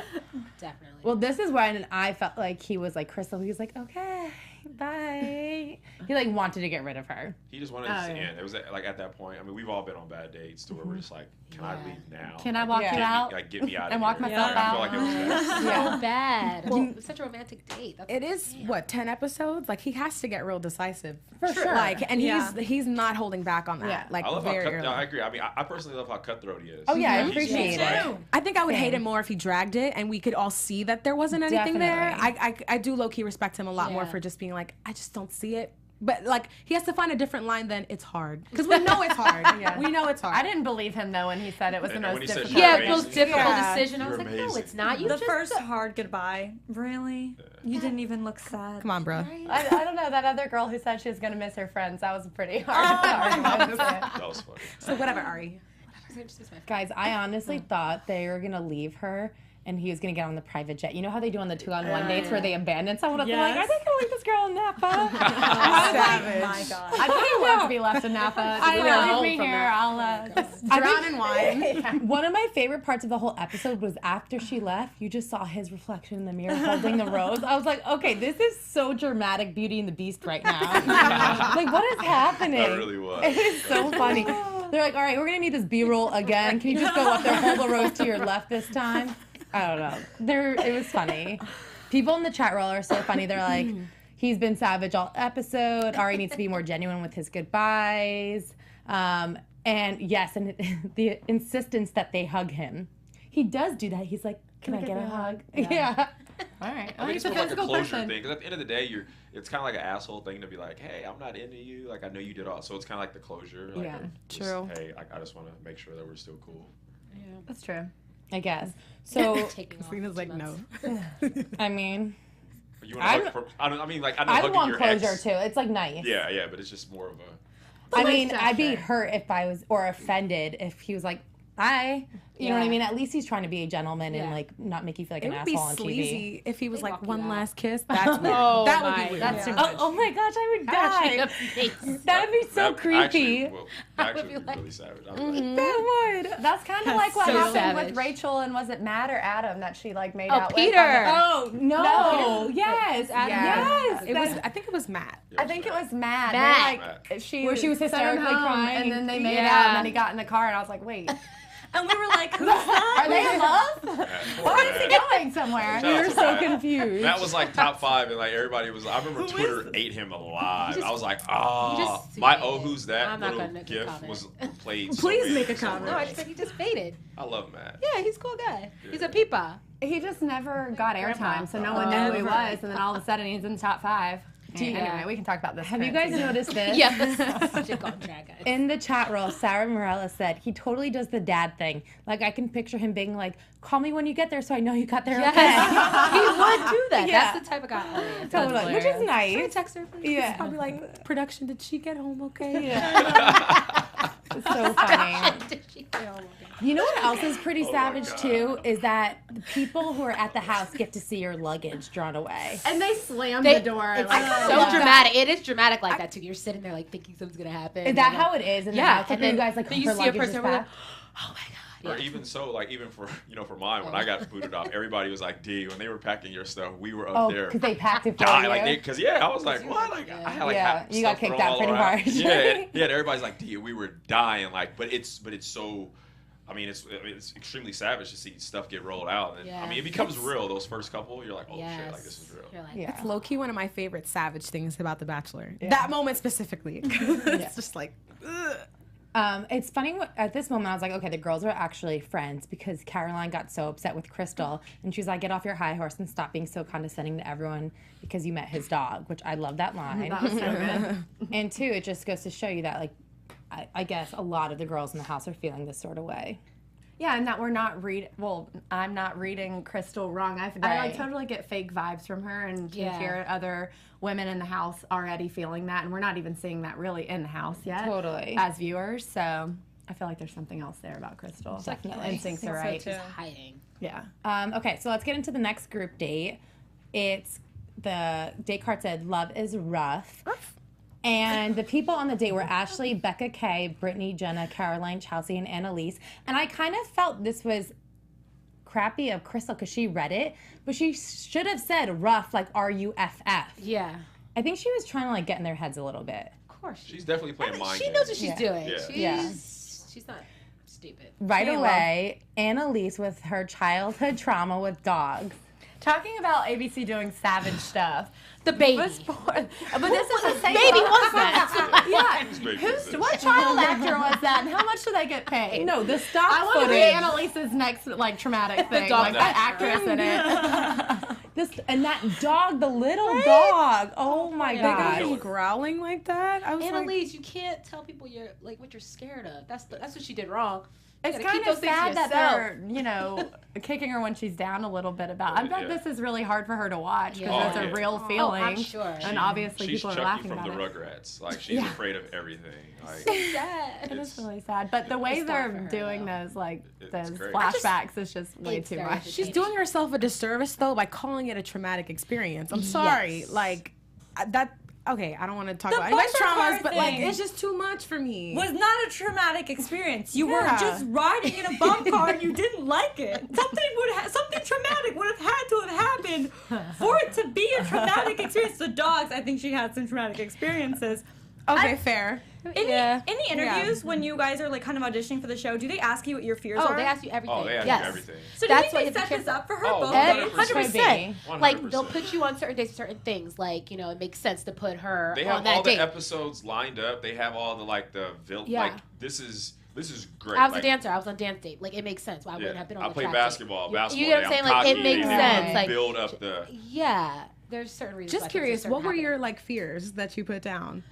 Definitely. Well, this is when I felt like he was like Crystal. He was like, okay, bye. He like wanted to get rid of her. He just wanted to end. It was like at that point. I mean, we've all been on bad dates to where we're just like, can I leave now? Can I walk Yeah. you out? Like, get me out of And here. walk myself And I feel out? like it was that. So bad. It was such a romantic date. That's It is what 10 episodes. Like he has to get real decisive For sure. Like, and Yeah. he's not holding back on that. Yeah. Like I love how very early. I agree. I mean, I personally love how cutthroat he is. Oh, yeah, I He's appreciate just it. like- I think I would hate him more if he dragged it and we could all see that there wasn't anything there. Definitely. I do low-key respect him a lot more Yeah. for just being like, I just don't see it. But like he has to find a different line than it's hard. Because we know it's hard. We know it's hard. I didn't believe him though when he said it was the And when most he said difficult. you're yeah, amazing. most difficult Yeah. decision. I was You're like, no, amazing. it's not. You The just first hard goodbye. Really? You didn't even look sad. Come on, bro. I don't know, that other girl who said she was going to miss her friends, that was pretty hard. That was funny. So whatever, Ari. Guys, I honestly thought they were gonna leave her and he was gonna get on the private jet. You know how they do on the 2-on-1 dates where they abandon someone? I'm like, are they gonna leave this girl in Napa? Savage. My God. I think love to be left in Napa. I Just know. leave me here. I'll just Drown in wine. One of my favorite parts of the whole episode was after she left, you just saw his reflection in the mirror holding the rose. I was like, okay, this is so dramatic Beauty and the Beast right now. Like, what is happening? That really was. It is so funny. They're like, all right, we're going to need this B-roll again. Can you just go up there, hold the rose to your left this time? I don't know. It was funny. People in the chat roll are so funny. They're like, he's been savage all episode. Ari needs to be more genuine with his goodbyes. And yes, and the insistence that they hug him. He does do that. He's like, can I get a hug? Yeah. All right. I think he's it's more like a closure person. thing. Because at the end of the day, it's kind of like an asshole thing to be like, hey, I'm not into you. Like, I know you did all. So it's kind of like the closure. Like, Yeah, just, true. Hey, I just want to make sure that we're still cool. That's true. I guess. So, Christina's like, no. I mean, You want to hug from, I mean, like, I know I hugging want your closure ex. too. It's like nice. Yeah, but it's just more of a. I mean, I'd be gesture. hurt if I was, or offended if he was like, hi. You know what I mean? At least he's trying to be a gentleman and like not make you feel like It an would be asshole on TV. sleazy if he was like walk you one out. last kiss. That's weird. Oh that would my be weird. That's too Oh, much. oh my gosh, I would Actually, die. face. That would be so creepy. Actually, be would be like- really savage. I'd be like, That would. That's kind of like what so happened savage. with Rachel and was it Matt or Adam that she like made Oh, out Peter. with? on the- Oh no! No. Yes, Adam. yes. It was. I think it was Matt. I think it was Matt. Matt. They, like, she Where she was sent him hysterically home, crying. and then they made Yeah. out, and then he got in the car, and I was like, wait, And we were like, who's that? are they in love? Why is he going somewhere? Shout out You're to so Matt. confused. That was like top 5, and like everybody was. I remember Twitter ate him alive. I was like, oh, just my faded. oh, who's that I'm not little gonna make a gif comment. was played. so Please weird make a somewhere comment. No, I else. just said he just faded. I love Matt. Yeah, he's a cool guy. He's a peepa. He just never got Grandpa. airtime, so no one knew who he was, and then all of a sudden he's in the top 5. you- Anyway, we can talk about this. Have you current guys season. noticed this? Yeah, that's such a contract, guys. In the chat roll, Sarah Morella said he totally does the dad thing. Like I can picture him being like, "Call me when you get there, so I know you got there okay." Yes. He would do that. Yeah. That's the type of guy. Oh, yeah. Totally, which is Can you nice. text her, please? Yeah, Probably like, production. Did she get home okay? it's so funny. Did she get home okay? You know what else is pretty my savage God. too? Is that the people who are at the house get to see your luggage drawn away. And they slammed They- the door. It's like, so Yeah. dramatic. It is dramatic like that too. You're sitting there like thinking something's gonna happen. Is that how it is in the Yeah, house? Like, and are you then guys like, then you her see a luggage person is over there. back? Oh my god. Or Yeah. even so, like even for for mine, when I got booted off, everybody was like, "D, when they were packing your stuff, we were up Oh, there." because they packed it for Die you. like because I was like what I had like Yeah, half you got stuff kicked thrown out all pretty around. hard. Yeah, everybody's like D, we were dying like but it's so I mean it's extremely savage to see stuff get rolled out and Yeah. I mean it becomes real those first couple you're like oh Yes. shit like this is real. You're like, Yeah. It's low key one of my favorite savage things about The Bachelor. That moment specifically. It's just like, ugh. It's funny at this moment I was like, okay, the girls are actually friends because Caroline got so upset with Crystal and she's like, get off your high horse and stop being so condescending to everyone because you met his dog, which I love that line. that was so good. And two, it just goes to show you that like I guess a lot of the girls in the house are feeling this sort of way. Yeah, and that we're not I'm not reading Crystal wrong. I like Right. totally get fake vibes from her and Yeah. to hear other women in the house already feeling that, and we're not even seeing that really in the house yet. Totally. As viewers, so I feel like there's something else there about Crystal. Definitely. Instincts are right. She's hiding. Yeah. Okay, so let's get into the next group date. It's the date card said love is rough. And the people on the date were Ashley, Becca Kay, Brittany, Jenna, Caroline, Chelsea, and Annalise. And I kind of felt this was crappy of Crystal because she read it, but she should have said rough, like R-U-F-F. Yeah. I think she was trying to like get in their heads a little bit. Of course. She's definitely playing mind She games. knows what she's Yeah. doing. Yeah. She's not stupid. Right Caleb. away, Annalise with her childhood trauma with dogs. Talking about ABC doing savage stuff. The baby. But this is the same. Baby was that. Yeah. baby was this? What child actor was that, and how much do they get paid? No, the stock I want to footage. be Annalise's next like traumatic thing, dog like that actress in it. And that dog, the little dog. Oh my They got god. him growling like that. I was like, Annalise, you can't tell people you're like what you're scared of. That's what she did wrong. You It's gotta kind keep of those things to sad that yourself. they're, kicking her when she's down a little bit about. I bet Yeah. this is really hard for her to watch because Yeah. it's a Oh, yeah. real feeling. I'm sure. And obviously She's people are Chucky laughing from about the it. Rugrats. Like she's Yeah. afraid of everything. Like Sad. It is really sad, but the way It's dark they're for her, doing though. those like It's those great. flashbacks is just way It's too very much. entertaining. she's doing herself a disservice though by calling it a traumatic experience. I'm sorry, Yes. like that. Okay, I don't want to talk The about anybody's bumper car traumas, but like thing it's just too much for me. Was not a traumatic experience. You were Yeah. just riding in a bump car and you didn't like it. Something traumatic would have had to have happened for it to be a traumatic experience. The dogs, I think she had some traumatic experiences. Okay, fair. In the interviews, when you guys are like kind of auditioning for the show, do they ask you what your fears are? Oh, they ask you everything. Oh, they ask yes. you everything. So That's do you why think you they have set to this up for her? Oh, both? 100%. 100%. Like, they'll 100%. put you on certain days, certain things. Like, you know, it makes sense to put her They on have that all date. the episodes lined up. They have all the like Yeah. like this is great. I was like, a dancer. I was on dance date. Like, it makes sense. Why I wouldn't have been on I the play track basketball. date. Basketball. You know what I'm day, saying? Like, it cocky, makes they sense. Like, build up the. yeah. There's certain reasons. why Just things curious, certain what were happen. your like fears that you put down?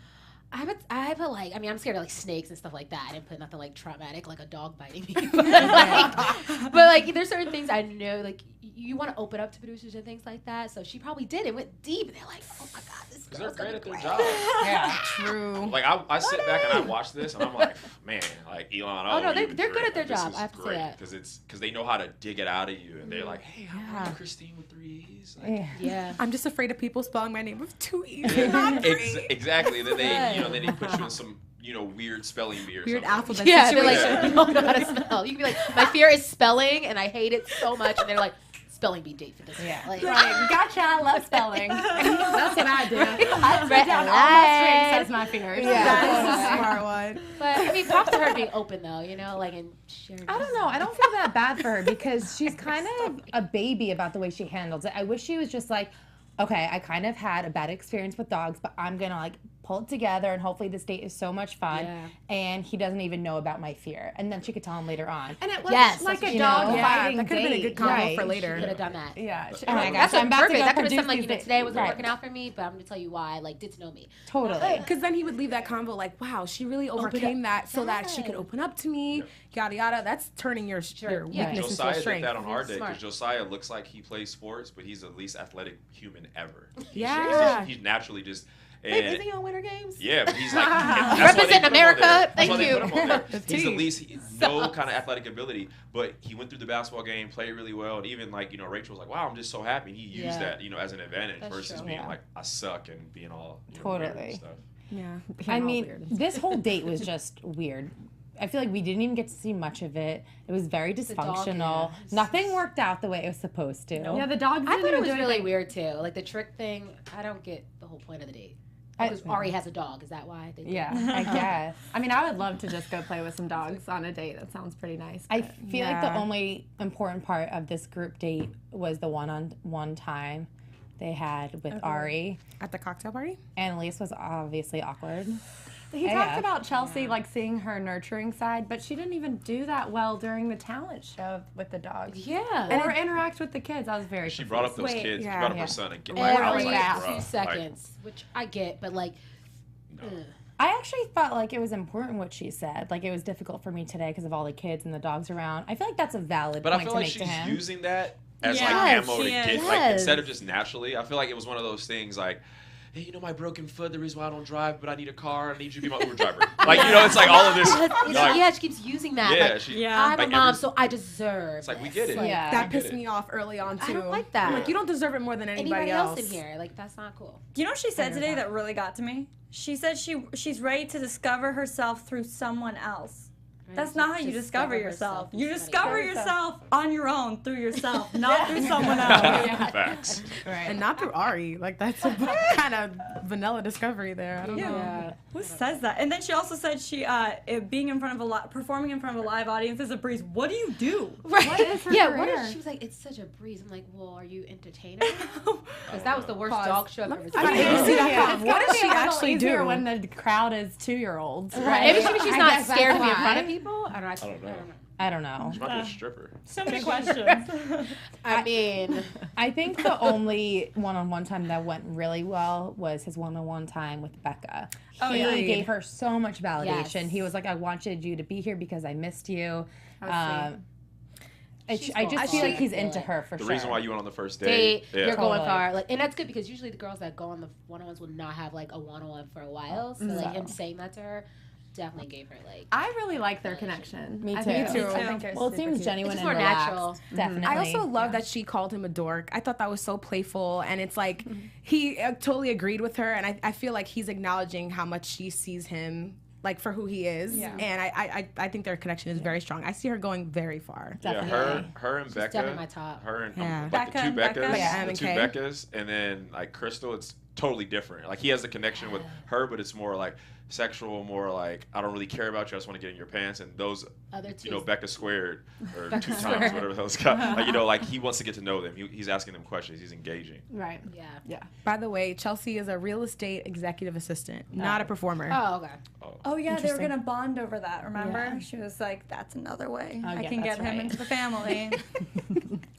I put like, I mean, I'm scared of like snakes and stuff like that. I didn't put nothing like traumatic, like a dog biting me. but like, there's certain things I know, like, you want to open up to producers and things like that. So she probably did. It went deep, and they're like, oh my god, this Because they're girl's great gonna at be their great. job. Yeah, true. Like I sit back and I watch this and I'm like, man, like Elon. Oh, no, you've been they're good great. at their Like, this job. is I have to say great, that. because they know how to dig it out of you and they're like, hey, I want Christine with 3 E's. Like, Yeah. I'm just afraid of people spelling my name with 2 E's, not 3. Exactly. Then then they put you in some weird spelling bee or Weird something. alphabet Yeah, they're situation. like, you don't know how to spell. You can be like, my fear is spelling, and I hate it so much. And they're like, spelling bee date for this. Yeah. Like, Right. Gotcha. I love spelling. That's what I do. I Right. put down all my strengths as my fears. That's a smart one. But I mean, props to her being open though, you know, like and sharing. I don't know. I don't feel that bad for her because she's kind of a baby about the way she handles it. I wish she was just like, okay, I kind of had a bad experience with dogs, but I'm going to like pull it together and hopefully this date is so much fun. Yeah. And he doesn't even know about my fear. And then she could tell him later on. And it was Yes, like that's a what you dog know. fighting that could have been a date. good combo Right. for Could later. have done that. Yeah. Oh my gosh, That's I'm about perfect. to go That could have produce something like these even dates. today wasn't Right. working out for me, but I'm gonna tell you why. Like, get to know me. Totally. Because then he would leave that convo like, wow, she really overcame that so that she could open up to me, yada yada. That's turning your Sure. weakness Yeah. into a Josiah did strength. that on our date Smart. because Josiah looks like he plays sports, but he's the least athletic human ever. Yeah. He's naturally just. Wait, And is he on Winter Games? yeah, but he's like Representing America. That's Thank why they you. put him on there. The He's the team. least no kind of athletic ability, but he went through the basketball game, played really well, and even like Rachel was like, "Wow, I'm just so happy." And he used Yeah. that as an advantage That's versus true. being Yeah. like, "I suck" and being all weird and Totally. stuff. Yeah. I mean, this whole date was just weird. I feel like we didn't even get to see much of it. It was very dog, dysfunctional. yeah. Nothing worked out the way it was supposed to. Yeah, the dogs I didn't thought it even was do really anything. weird too. Like the trick thing. I don't get the whole point of the date. Because Ari has a dog. Is that why? They did Yeah. I guess. I mean, I would love to just go play with some dogs on a date. That sounds pretty nice. I but- feel like the Yeah. only important part of this group date was the one-on-one time they had with Ari. At the cocktail party? Annalise was obviously awkward. He Yeah. talked about Chelsea like seeing her nurturing side, but she didn't even do that well during the talent show with the dogs. Yeah. Or interact with the kids. I was very She brought up those Wait, kids. yeah. She brought up Yeah. her son again. Every I was like, 2 bruh, seconds, which I get, but like, no. ugh. I actually felt like it was important what she said. Like it was difficult for me today because of all the kids and the dogs around. I feel like that's a valid But I point feel to like make she's to him. using that as Yes, like ammo to she get is. like Yes. instead of just naturally. I feel like it was one of those things like, hey, my broken foot, the reason why I don't drive, but I need a car. I need you to be my Uber driver. Like it's like all of this. It's- like, yeah, she keeps using that. yeah, like, she, Yeah. I'm like a mom, every- so I deserve. It's like we get it. Like, Yeah. That We get pissed it. me off early on, too. I don't like that. I'm like, you don't deserve it more than anybody else in here, like that's not cool. You know what she said today that really got to me? She said she's ready to discover herself through someone else. That's not how you discover yourself. You discover yourself on your own through yourself, not through someone else. Facts. And not through Ari. Like, that's a kind of vanilla discovery there. I don't know. Yeah. Who says that? And then she also said being in front of performing in front of a live audience is a breeze. What do you do? Right. What is her yeah, career? what is she was like, it's such a breeze. I'm like, well, are you entertainer? Because that was the worst dog show I've ever I mean, seen. ABC.com. What does she It's actually easier do? when the crowd is 2-year-olds. Right. Maybe she's I not guess scared to that's be in front why. of people. I don't know. I don't know. She might be a stripper. So many questions. I mean, I think the only one-on-one time that went really well was his one-on-one time with Becca. Oh, He yeah. gave her so much validation. Yes. He was like, I wanted you to be here because I missed you. She's I going just feel far. like he's I feel into like her for The sure. reason why you went on the first date, date. you're going Totally. far. Like, and that's good because usually the girls that go on the one-on-ones will not have like a one-on-one for a while. So like him saying that to her definitely gave her like. I really like their connection. Me I too. think Me too. I think they're Well, it super seems cute. genuine It's and just more relaxed. natural. Definitely. I also love that she called him a dork. I thought that was so playful, and it's like he totally agreed with her, and I feel like he's acknowledging how much she sees him like for who he is, and I think their connection is very strong. I see her going very far. Yeah, her and Becca. definitely my top. Her and Yeah. like the Becca two and Becca? Beccas, Yeah. the two MK. Beccas, and then like Crystal. It's totally different. Like he has a connection with her, but it's more like sexual, more like I don't really care about you. I just want to get in your pants. And those, Other you know, two. Becca squared or Becca 2 times, squared. whatever the hell it's called. Like, you know, like he wants to get to know them. He's asking them questions. He's engaging. Right. Yeah. Yeah. By the way, Chelsea is a real estate executive assistant, not a performer. Oh, okay. Oh yeah, they were Interesting. gonna bond over that. Remember? Yeah. She was like, "That's another way I yeah, can that's get him right. into the family."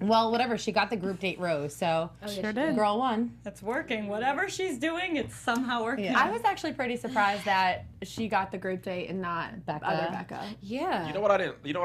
Well, whatever. She got the group date rose, so Oh, yeah, Sure she did. girl won. It's working. Whatever she's doing, it's somehow working. Yeah. I was actually pretty surprised that she got the group date and not Becca. other Becca. Yeah. You know what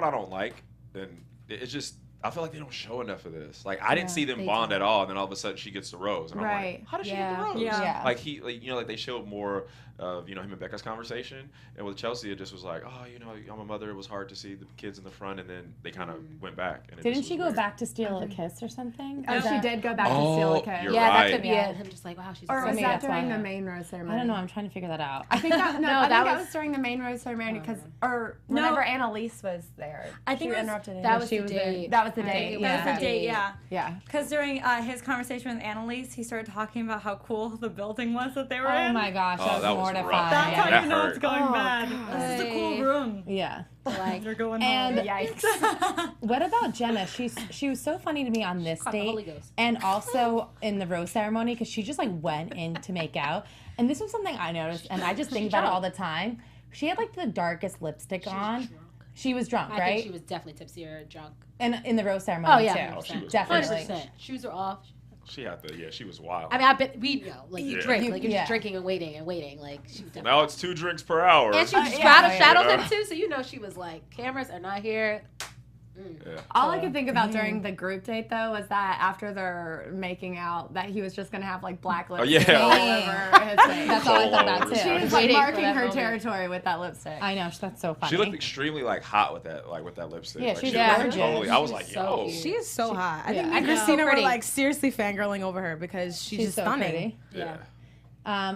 I don't like? And it's just I feel like they don't show enough of this. Like I didn't see them they bond don't. at all, and then all of a sudden she gets the rose, and I'm Right. like, how did she get Yeah. the rose? Yeah. Yeah. Like like they showed more of him and Becca's conversation, and with Chelsea it just was like, oh, I'm a mother. It was hard to see the kids in the front, and then they kind of went back. And it Didn't just she was go weird. back to steal a kiss or something? Oh, Is she that- did go back to steal a kiss. you're Yeah, right. that could be Yeah. it. I'm just like, wow, she's Or so was maybe that that's during why. the main rose ceremony? I don't know. I'm trying to figure that out. I think that No, I think that that was- was during the main rose ceremony because, or No. whenever Annalise was there. I think she it was- interrupted. that was she the was there. date. That was the I think date, it yeah. That was the date, yeah. Yeah. Because during his conversation with Annalise, he started talking about how cool the building was that they were Oh in. my gosh, Oh, that that was was rough. mortifying. That's how That you know hurt. it's going Oh, bad. God. This is a cool room. Yeah. Like, You're going And home. Yikes. what about Jenna? She was so funny to me on this caught the Holy date, Ghost. and also in the rose ceremony because she just like went in to make out. And this was something I noticed, and I just think about it all the time. She had like the darkest lipstick on. drunk. She was drunk, I right? think she was definitely tipsy or drunk. And in the rose ceremony Oh, yeah, too. 100%. she was Definitely. 100%. Shoes are off. She had she was wild. I mean, I bet we know, like you Yeah. drink, like you're Yeah. just drinking and waiting, like she was definitely. Now it's 2 drinks per hour. And she was yeah. shadows Yeah. in too, so you know she was like, cameras are not here. Yeah. All I could think about during the group date though was that after they're making out, that he was just gonna have like black lipstick yeah. all over his face. That's all I thought about too. She was like Waiting for marking that her moment. territory with that lipstick. I know, that's so funny. She looked extremely like hot with that lipstick. Yeah, like, she's she was, like, gorgeous. totally. I was She like, was so yo. cute. She is so hot. I think yeah. me and I know. Christina So were pretty. like seriously fangirling over her because she's just so stunning. pretty. Yeah.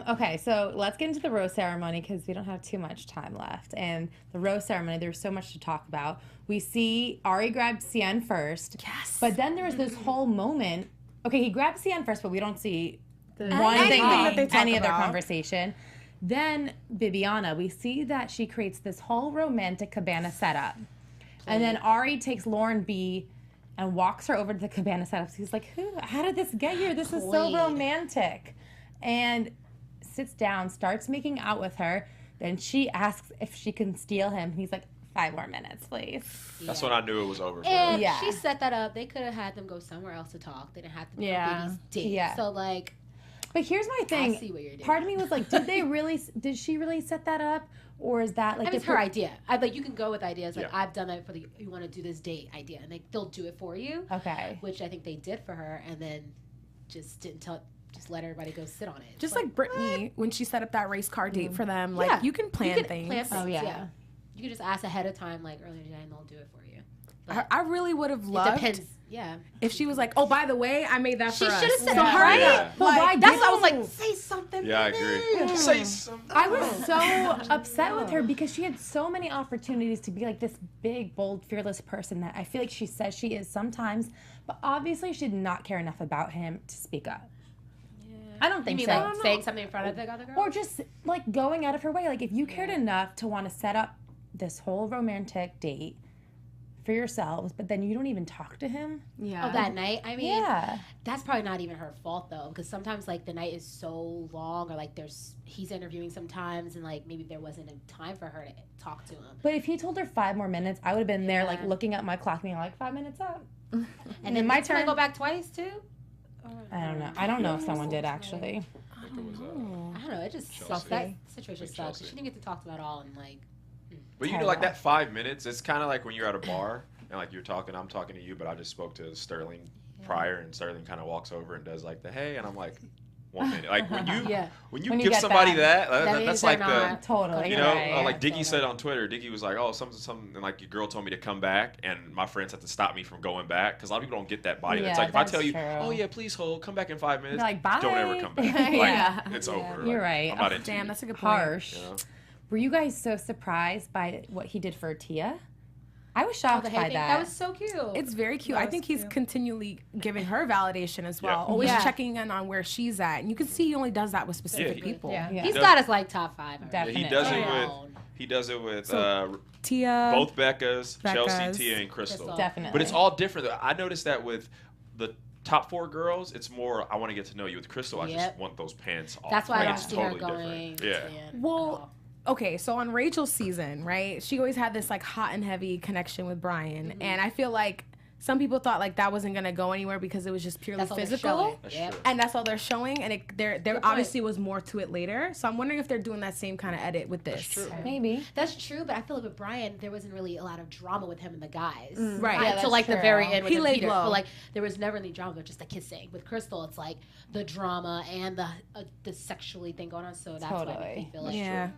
Okay, so let's get into the rose ceremony because we don't have too much time left. And the rose ceremony, there's so much to talk about. We see Ari grabbed Cien first. Yes. But then there was this whole moment. Okay, he grabbed Cien first, but we don't see one anything thing, that they talk any of their about. conversation. Then Bibiana, we see that she creates this whole romantic cabana setup. And then Ari takes Lauren B and walks her over to the cabana setup. He's like, how did this get here? This is so Played. romantic. And sits down, starts making out with her. Then she asks if she can steal him. He's like, 5 more minutes, please. That's when I knew it was over. For And her. Yeah. she set that up. They could have had them go somewhere else to talk. They didn't have to be Yeah. on Baby's date. Yeah. So like, But here's my thing. see what you're doing. Part of me was like, did she really set that up? Or is that like I mean, it's the her idea. Like you can go with ideas like Yeah. I've done that for the you want to do this date idea, and they'll do it for you. Okay. Which I think they did for her, and then just didn't tell. Just let everybody go sit on it. Just like Brittany when she set up that race car date for them. Like Yeah. you can plan can things. plan Oh, yeah. You can just ask ahead of time, like earlier today, and they'll do it for you. I really would have It loved depends. Yeah. if she was like, "Oh, by the way, I made that She for us." should have said So that, hurry right? up. But why That's did why I was you? like, say something. Yeah, I agree. Say something. I was so upset with her because she had so many opportunities to be like this big, bold, fearless person that I feel like she says she is sometimes, but obviously she did not care enough about him to speak up. I don't You think mean so. like saying something in front of the other girl? Or just like going out of her way. Like if you cared enough to want to set up this whole romantic date for yourselves, but then you don't even talk to him. Yeah. Oh, that night? I mean, Yeah. that's probably not even her fault though, because sometimes like the night is so long, or like he's interviewing sometimes, and like maybe there wasn't a time for her to talk to him. But if he told her 5 more minutes, I would have been there like Yeah. looking at my clock being like 5 minutes up. And then then my my turn. turn. Go back twice too. I don't know. I don't know if someone did actually. I think it was, I don't know. It just Chelsea. sucks. That situation Like sucks. Chelsea. She didn't get to talk to him at all, and like, But you know, like that 5 minutes, it's kind of like when you're at a bar and like you're talking, I'm talking to you, but I just spoke to Sterling prior, and Sterling kind of walks over and does like the hey, and I'm like, 1 minute. Like when you Yeah. when you When you give get somebody that, that's means like they're the not Totally. you know, right. like Dickie said on Twitter, Dickie was like, oh, something, and like your girl told me to come back, and my friends had to stop me from going back because a lot of people don't get that body. Yeah, It's like if I that's tell you, true. oh yeah, please hold, come back in 5 minutes, You're like, bye. don't ever come back. Like Yeah. it's over. You're Like, right. I'm not into Damn, you. that's a good point. Harsh. You know? Were you guys so surprised by what he did for Tia? I was shocked the by thing. that. That was so cute. It's very cute. I think he's continually giving her validation as well. Yeah. Always Yeah. checking in on where she's at. And you can see he only does that with specific Yeah. people. Yeah. He's does- got us like top 5. already. Definitely. He does it Yeah. with. He does it with Tia. both Becca's, Chelsea, Becca's. Tia, and Crystal. Crystal. Definitely. But it's all different. I noticed that with the top 4 girls, it's more I want to get to know you. With Crystal, I just Yep. want those pants off. That's why I like, don't it's see totally her going. different. Yeah. to the end Well, at all. okay, so on Rachel's season, right, she always had this like hot and heavy connection with Brian. And I feel like some people thought like that wasn't going to go anywhere because it was just purely That's all they're physical. showing. That's Yep. true. And that's all they're showing. And there point. obviously was more to it later. So I'm wondering if they're doing that same kind of edit with this. That's true. Maybe. That's true, but I feel like with Brian, there wasn't really a lot of drama with him and the guys. Right. Yeah, Until that's like the true. very end with He the laid Peter. low. But like there was never any drama, just the kissing. With Crystal, it's like the drama and the sexually thing going on. So that's why I Totally. feel like Yeah.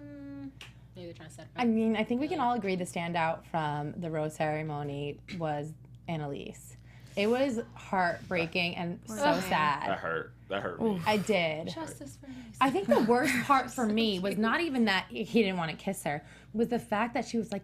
maybe they're trying to set it I mean, I think we can all agree the standout from the rose ceremony was Annalise. It was heartbreaking and so That sad. hurt. That hurt me. I did. Justice for Annalise. I think the worst part for me was not even that he didn't want to kiss her, was the fact that she was like,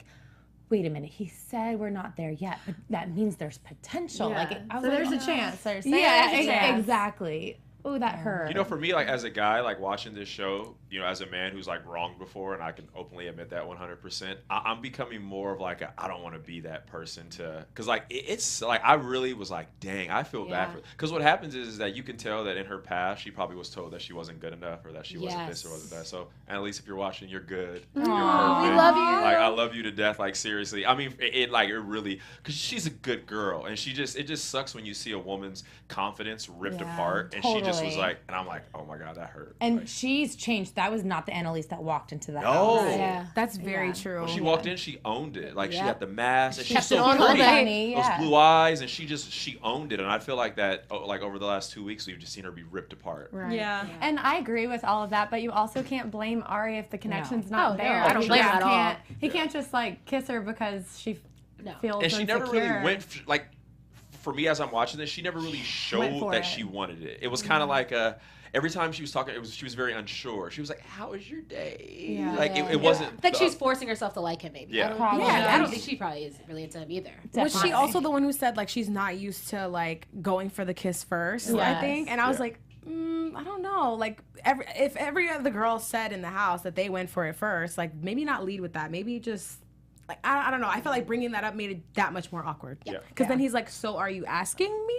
wait a minute, he said we're not there yet, but that means there's potential. Yeah. Like, I was So like, there's a "Oh." chance. They're saying Yeah, there's a chance. exactly. Oh, that hurt. You know, for me, like as a guy, like watching this show, you know, as a man who's like wronged before, and I can openly admit that 100%, I'm becoming more of like I don't want to be that person to, because like it's like I really was like, dang, I feel bad for, because what happens is that you can tell that in her past she probably was told that she wasn't good enough or that she wasn't this or wasn't that. So at least if you're watching, you're good. You're perfect. we love you. Like I love you to death. Like seriously, I mean, it like it really, because she's a good girl, and it just sucks when you see a woman's confidence ripped apart, and she just was totally. like, and I'm like, oh my god, that hurt. And Like, she's changed. That was not the Annalise that walked into the No. house. Yeah. That's very true. when she walked in, she owned it. Like she Yeah. had the mask, and She she's kept so it on all pretty. day. Funny, Those yeah. blue eyes, and she owned it. And I feel like that, like over the last 2 weeks, we've just seen her be ripped apart. Right. Yeah. And I agree with all of that, but you also can't blame Ari if the connection's not Oh, no. there. I don't blame her at all. He can't just like kiss her because she No. feels And she insecure. never really went like. For me, as I'm watching this, she never really showed for that it. she wanted it. It was kind of like every time she was talking, she was very unsure. She was like, "How was your day?" Yeah. Like Yeah. it wasn't. I think she's forcing herself to like him, maybe. Yeah. I don't, Probably. yeah, I Yeah. don't think she probably is really into him either. Was she Definitely. also the one who said like she's not used to like going for the kiss first? I Yes. think, and I was Yeah. like, I don't know. Like if every other girl said in the house that they went for it first, like maybe not lead with that. Maybe just like I don't know. I felt like bringing that up made it that much more awkward. Yeah. Because then he's like, so are you asking me?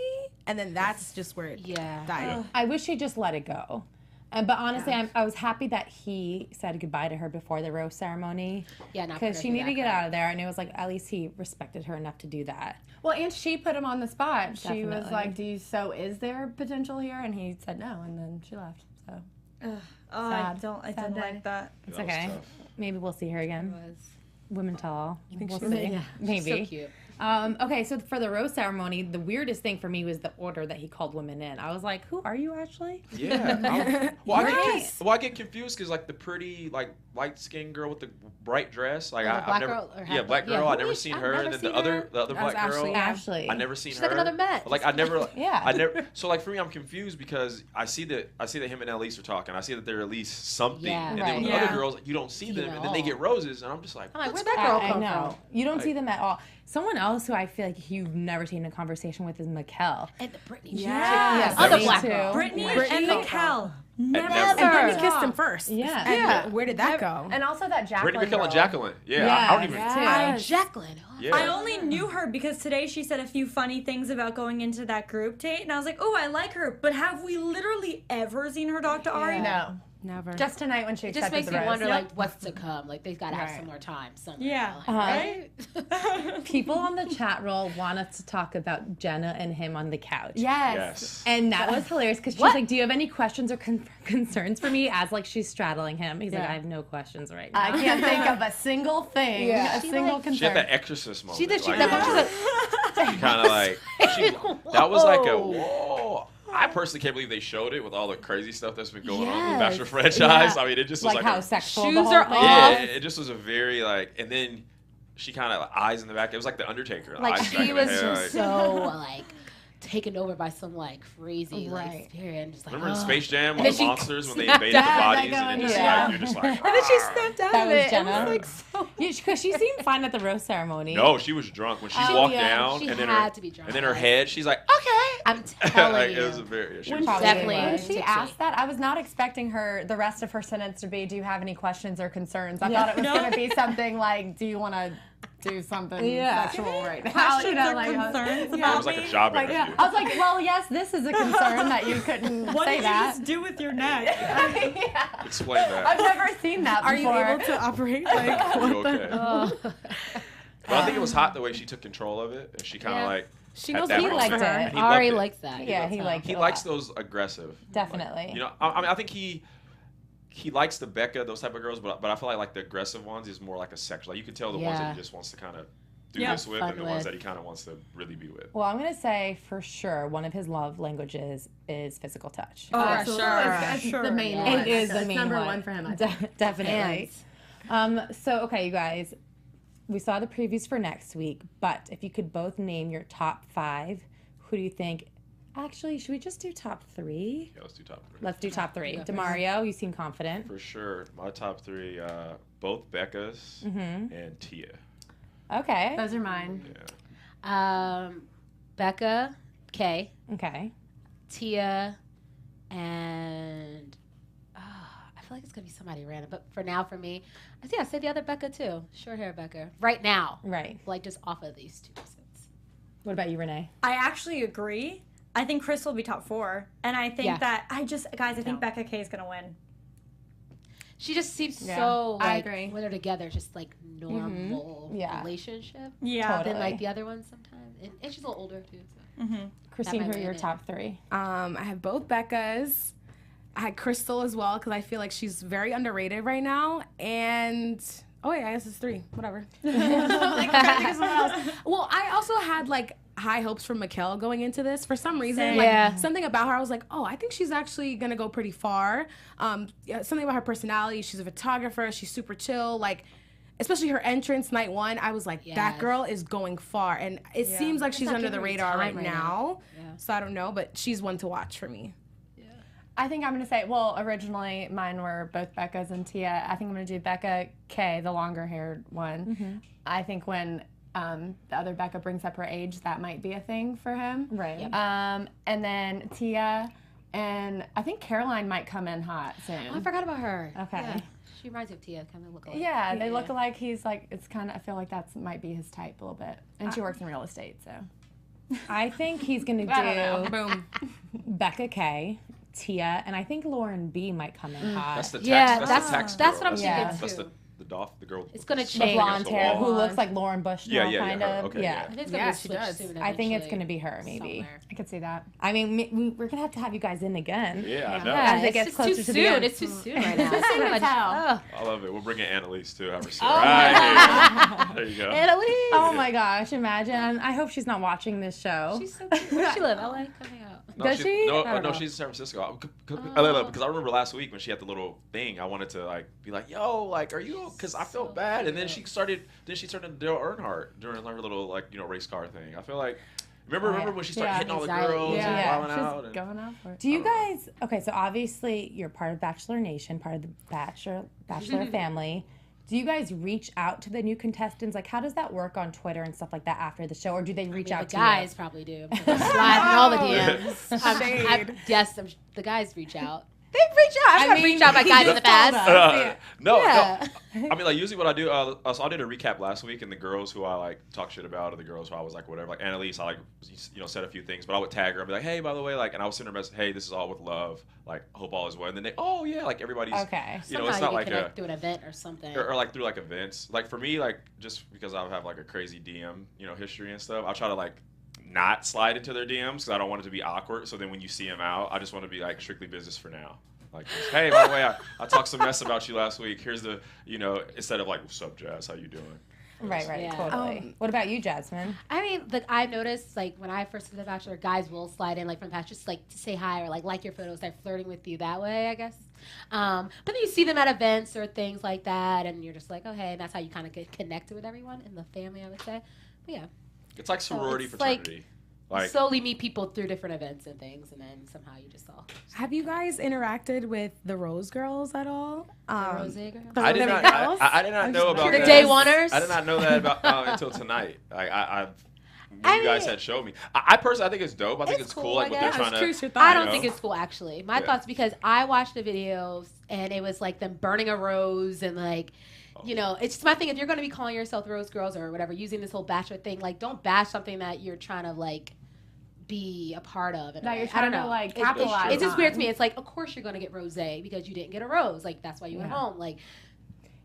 And then that's just where it Yeah. died. I wish he just let it go. But honestly, I was happy that he said goodbye to her before the rose ceremony. Yeah, not Because she needed to get out of there, and it was like at least he respected her enough to do that. Well, and she put him on the spot. She was Definitely. like, is there potential here? And he said no, and then she left. So Oh, Sad. I Sad didn't day. like that. It's That was okay. tough. Maybe we'll see her again. Women tell all. We'll she'll- see. Yeah. Maybe. So cute. Okay, so for the rose ceremony, the weirdest thing for me was the order that he called women in. I was like, who are you actually? Yeah. I get confused because like the pretty like light skinned girl with the bright dress, like Oh, the I've black never, girl or yeah, half black black- girl. yeah, I who never is- seen I've her. never And then seen the other her. the other That was black girl. Ashley. Ashley. I never seen She's her. like another Met. Like I never, Yeah. I never. So like for me, I'm confused because I see that him and Elise are talking. I see that they're at least something, Yeah. and then with the Right. other girls, you don't see them, and then they No. get roses, and I'm just like, I'm like, what's where'd that girl I come know. from? You don't see Like- them at all. Someone else who I feel like you've never seen a conversation with is Mikkel. And the Britney. Yes. Other me black too. girl. Brittany and Brittany- Mikkel. Never. And Brittany kissed him first. Yeah. And Yeah. where did that go? And also that Jacqueline Brittany McKell and girl. Jacqueline. Yeah, I don't even. Yes. Jacqueline. Oh, Yeah. I only knew her because today she said a few funny things about going into that group date, and I was like, oh, I like her. But have we literally ever seen her talk to Ari? No. Never. Just tonight when she It just accepted makes the me rose. wonder, Yep. like, what's to come. Like, they've got to have Right. some more time. Somewhere. Yeah. Right? People on the chat roll want us to talk about Jenna and him on the couch. Yes. Yes. And that was hilarious because she's What? like, do you have any questions or concerns for me? As like she's straddling him. He's like, Yeah. I have no questions right now. I can't think of a single thing, a She single like- concern. She had that exorcist moment. She did. She like, that she was like, she kind of like that was like a whoa. I personally can't believe they showed it with all the crazy stuff that's been going on with the Bachelor franchise. Yeah. I mean, it just was like like how a, sexual Shoes the whole are thing. off. yeah, it just was a very like, and then she kind of eyes in the back. It was like the Undertaker. like eyes in the back she of the was head, just so, like, taken over by some like crazy Right. like spirit and just like Remember in Space Jam And with then the she monsters when they invaded the bodies and then just Yeah. like you're just like. and then she "Arr." snapped out That of was it. Jenna. It was like so. Because she seemed fine at the rose ceremony. No, she was drunk when she Oh, walked yeah. down, She and then had to be drunk. and then her head, she's like, okay. I'm telling Like, you. it was a very. Yeah, she When was Probably Definitely. was. When she tipsy. asked that, I was not expecting her the rest of her sentence to be, "Do you have any questions or concerns?" I thought it was going to be something like, "Do you want to do something sexual right now?" Questions or like, concerns It about was like me? a job like, interview. I was like, "Well, yes, this is a concern that you couldn't What say did you that." just do with your neck? Explain that. I've never seen that Are you before. able to operate like? You okay? Oh. But I think it was hot the way she took control of it, and she kind of Yeah. like. She at knows that he moment- liked it. He loved Ari it. likes that. Yeah, loves he that. liked He it a likes lot. those aggressive. Definitely. You know, I mean, I think he likes the Becca, those type of girls, but I feel like the aggressive ones is more like a sexual. Like you can tell the ones that Yeah. he just wants to kind of do Yeah. this with, Fun and the ones with. that he kind of wants to really be with. Well, I'm going to say for sure one of his love languages is physical touch. Oh, Absolutely. sure. It's Sure. the main Yeah. one. It is the It's main number one. one for him. I think. Definitely. So, okay, you guys, we saw the previews for next week, but if you could both name your top 5, who do you think? Actually, should we just do top 3? Yeah, let's do top 3. Let's do top 3. Yeah. DeMario, you seem confident. For sure, my top 3, both Becca's and Tia. Okay. Those are mine. Yeah. Becca, Kay, Okay. Tia, and I feel like it's gonna be somebody random. But for now, for me, I say the other Becca too. Short hair Becca. Right now, Right. like just off of these 2 episodes. What about you, Renee? I actually agree. I think Chris will be top 4, and I think Yeah. that I think Becca K is gonna win. She just seems Yeah, so I like agree. when they're together, just like normal Yeah. relationship. Yeah. Totally. Than like the other ones sometimes, and she's a little older too. So. Christine, might who are win your it. top 3? I have both Beccas. I had Crystal as well because I feel like she's very underrated right now. And I guess it's 3. Whatever. Like, I'm trying to think of someone else. Well, I also had like high hopes for Mikkel going into this for some reason. Same. Like Yeah. something about her, I was like, oh, I think she's actually gonna go pretty far. Something about her personality. She's a photographer. She's super chill. Like. Especially her entrance night 1, I was like, that Yes. girl is going far, and it seems like she's not under the giving her radar right time right now. now. Yeah. So I don't know, but she's one to watch for me. I think I'm going to say, well, originally mine were both Becca's and Tia. I think I'm going to do Becca K, the longer haired one. I think when the other Becca brings up her age, that might be a thing for him. Right. Yep. And then Tia, and I think Caroline might come in hot soon. Oh, I forgot about her. Okay. Yeah. She reminds me of Tia, kind of look alike. Yeah, they look alike. He's like, it's kind of, I feel like that's might be his type a little bit. And she works in real estate, so. I think he's going to I don't do Boom. Becca K, Tia, and I think Lauren B might come in hot. That's the tax. Yeah, that's the tax. that's girl. what I'm Yeah. thinking That's too. the girl. It's gonna with The change. blonde the hair, wall. who looks like Lauren Bush Yeah, now, yeah, kind her. of. Okay, yeah. yeah. I think it's gonna Yeah, be she switched does. soon. I think it's eventually. going to be her, maybe. Somewhere. I could see that. I mean, we're going to have you guys in again. Yeah, I know. Yeah, As it it's gets just closer too to the soon. end. It's too soon right now. Too soon to tell. I love it. We'll bring in Annalise too. Have her sit Oh right here. There you go. Annalise. Oh my gosh, imagine. I hope she's not watching this show. She's so cute. Where does she live? LA? Coming out. No, Does she? No, I don't no, know. she's in San Francisco. Because I remember last week when she had the little thing, I wanted to like be like, "Yo, like, are you?" Because I felt So bad, and then cute. she turned into Dale Earnhardt during her little race car thing. I feel like, remember when she started hitting all the anxiety. girls Yeah. and wilding She's out. And, going out for it. Do you guys? Okay, so obviously you're part of Bachelor Nation, part of the Bachelor family. Do you guys reach out to the new contestants? Like, how does that work on Twitter and stuff like that after the show, or do they reach out The to guys probably do. They're sliding all the DMs. Shade. Yes, the guys reach out. They reach out. I've reached out by guys in the past. no, Yeah. I mean, like, usually what I do, so I did a recap last week, and the girls who I, like, talk shit about, or the girls who I was, like, whatever, like, Annalise, I, like, said a few things, but I would tag her and be like, hey, by the way, like, and I would send her a message, hey, this is all with love, like, hope all is well, and then they, oh, yeah, like, everybody's, Okay. it's Somehow not you like can connect through an event or something. or like, through, like, events. Like, for me, like, just because I have, like, a crazy DM, history and stuff, I try to, like, not slide into their DMs, because I don't want it to be awkward, so then when you see them out, I just want to be, like, strictly business for now. Like, just, hey, by the way, I talked some mess about you last week. Here's the, instead of like, what's up, Jazz? How you doing? Right, Yeah. totally. What about you, Jasmine? I mean, I've noticed, like, when I first did The Bachelor, guys will slide in, like, from the past, just, like, to say hi or, like your photos, start flirting with you that way, I guess. But then you see them at events or things like that, and you're just like, oh, hey, and that's how you kind of get connected with everyone in the family, I would say. But, yeah. It's like sorority it's like- fraternity. Like, slowly meet people through different events and things, and then somehow you just saw. Have you guys interacted with the Rose Girls at all? Rose girl. I did not. I did not know about The that. day oneers. I did not know that about until tonight. Like you guys had showed me. I personally, I think it's dope. I think it's cool. Like what they're trying to. I don't think it's cool actually. My thoughts, because I watched the videos and it was like them burning a rose and like. You know, it's just my thing. If you're going to be calling yourself Rose Girls or whatever, using this whole bachelor thing, like, don't bash something that you're trying to, like, be a part of. No, you're trying to, like, capitalize It's just on. weird to me. It's like, of course you're going to get rosé because you didn't get a rose. Like, that's why you went home. Like,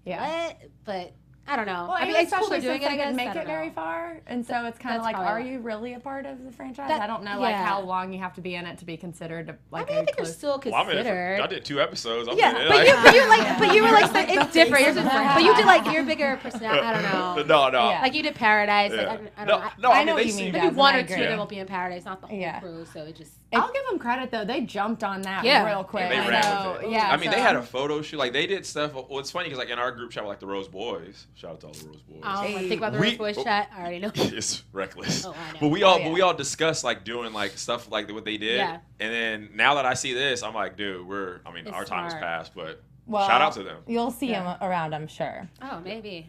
what? But I don't know. Well, I mean, it's cool they're especially doing since it, I they guess. didn't I make don't it very know. far, and so it's kind of like, That's are probably you really a part of the franchise? That- I don't know, like, yeah. how long you have to be in it to be considered, like, I mean, I think you're close. still Well, I'm in it considered. I did 2 episodes. I'm Yeah, in it. but Like- you like, but you were like, it's different. Yours is different. But you did like your bigger personality. I don't know. No. Yeah. Like you did Paradise. Yeah. Like, I don't know. No. I I know mean, what they you mean, seem. Maybe Jasmine, one I or two agree. of them will be in Paradise, not the whole Yeah. crew. So it just. I'll give them credit though; they jumped on that Yeah. real quick. They I ran know. with it. Yeah, I mean, so- they had a photo shoot. Like they did stuff. Well, it's funny because like in our group chat with like the Rose Boys. Shout out to all the Rose Boys. I don't want to think about the We- Rose Boys chat. I already know. It's reckless. Oh, I know. But we all discussed like doing like stuff like what they did. Yeah. And then now that I see this, I'm like, dude, It's our time has smart. passed, but Well, shout out to them. You'll see them around, I'm sure. Oh, maybe.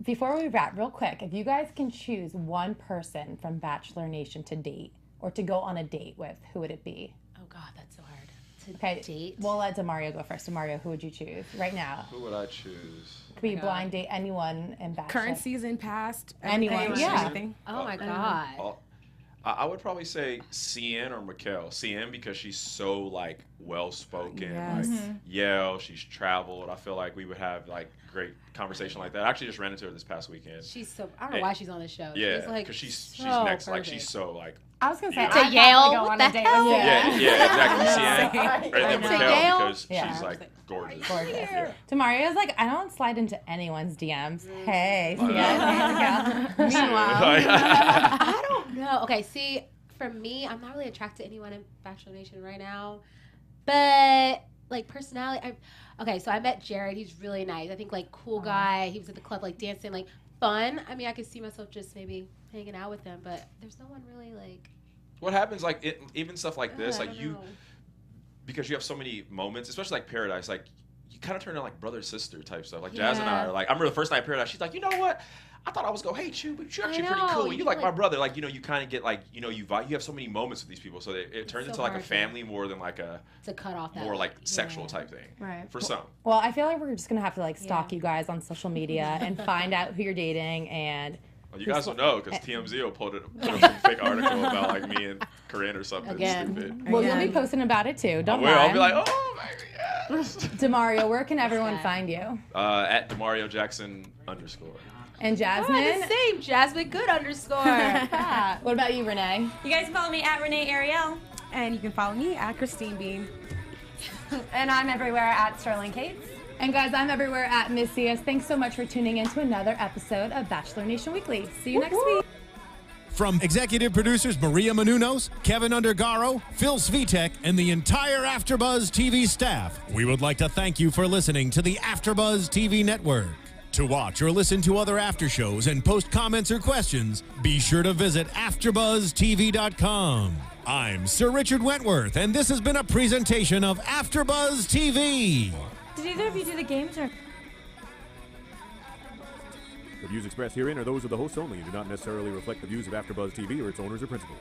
Before we wrap, real quick, if you guys can choose one person from Bachelor Nation to date or to go on a date with, who would it be? Oh God, that's so hard. To Okay, date. we'll let DeMario go first. DeMario, who would you choose right now? Who would I choose? Could be blind date anyone in Bachelor. Current season, past, Anyone, everything, yeah. anything. Oh my God. I would probably say CN or Mikkel. CN because she's so like well spoken, Yes. like she's traveled. I feel like we would have like great conversation like that. I actually just ran into her this past weekend. She's so. I don't know why she's on this show. Yeah, She's like. because she's so next. Like perfect. she's so like. I was gonna say, To I'd probably Yale? go What on the a date hell? with you. Yeah, exactly. CN. Right. Right then To Mikkel Yale? because Yeah. she's like gorgeous. Gorgeous. Yeah. DeMario's like, I don't slide into anyone's DMs. Hey, I yeah, there you go. Meanwhile, I don't know. Okay, see, for me, I'm not really attracted to anyone in Bachelor Nation right now, but like personality, okay. So I met Jared. He's really nice. I think like cool guy. He was at the club like dancing, like fun. I mean, I could see myself just maybe hanging out with him, but there's no one really like. What happens like even stuff like this, I like don't you. know. Because you have so many moments, especially like Paradise, like you kind of turn into like brother sister type stuff. Like Jazz and I are like, I remember the first night at Paradise, she's like, you know what? I thought I was gonna hate you, but you're actually pretty know, cool. you You like my like- brother. Like you kind of get like you have so many moments with these people, so it turns so into like a hard to- family more than like a To cut off that. more like sexual type thing. Right. For some. well, I feel like we're just gonna have to like stalk Yeah. you guys on social media and find out who you're dating and. Well, you guys will know because TMZ will put up some fake article about like me and Corinne or something Again. stupid. Well, you'll be Again. posting about it too. Don't I'll lie. be like, oh, baby, yes. DeMario, where can everyone that? find you? At DeMario Jackson _. And Oh, Jasmine. the same. Jasmine Goode _ What about you, Renee? You guys can follow me at Renee Ariel. And you can follow me at Christine Bean. And I'm everywhere at Sterling Cates. And guys, I'm everywhere at Miss CS. Thanks so much for tuning in to another episode of Bachelor Nation Weekly. See you next week. From executive producers Maria Menounos, Kevin Undergaro, Phil Svitek, and the entire AfterBuzz TV staff, we would like to thank you for listening to the AfterBuzz TV network. To watch or listen to other after shows and post comments or questions, be sure to visit AfterBuzzTV.com. I'm Sir Richard Wentworth, and this has been a presentation of AfterBuzz TV. Did either of you do the games or? The views expressed herein are those of the hosts only and do not necessarily reflect the views of AfterBuzz TV or its owners or principals.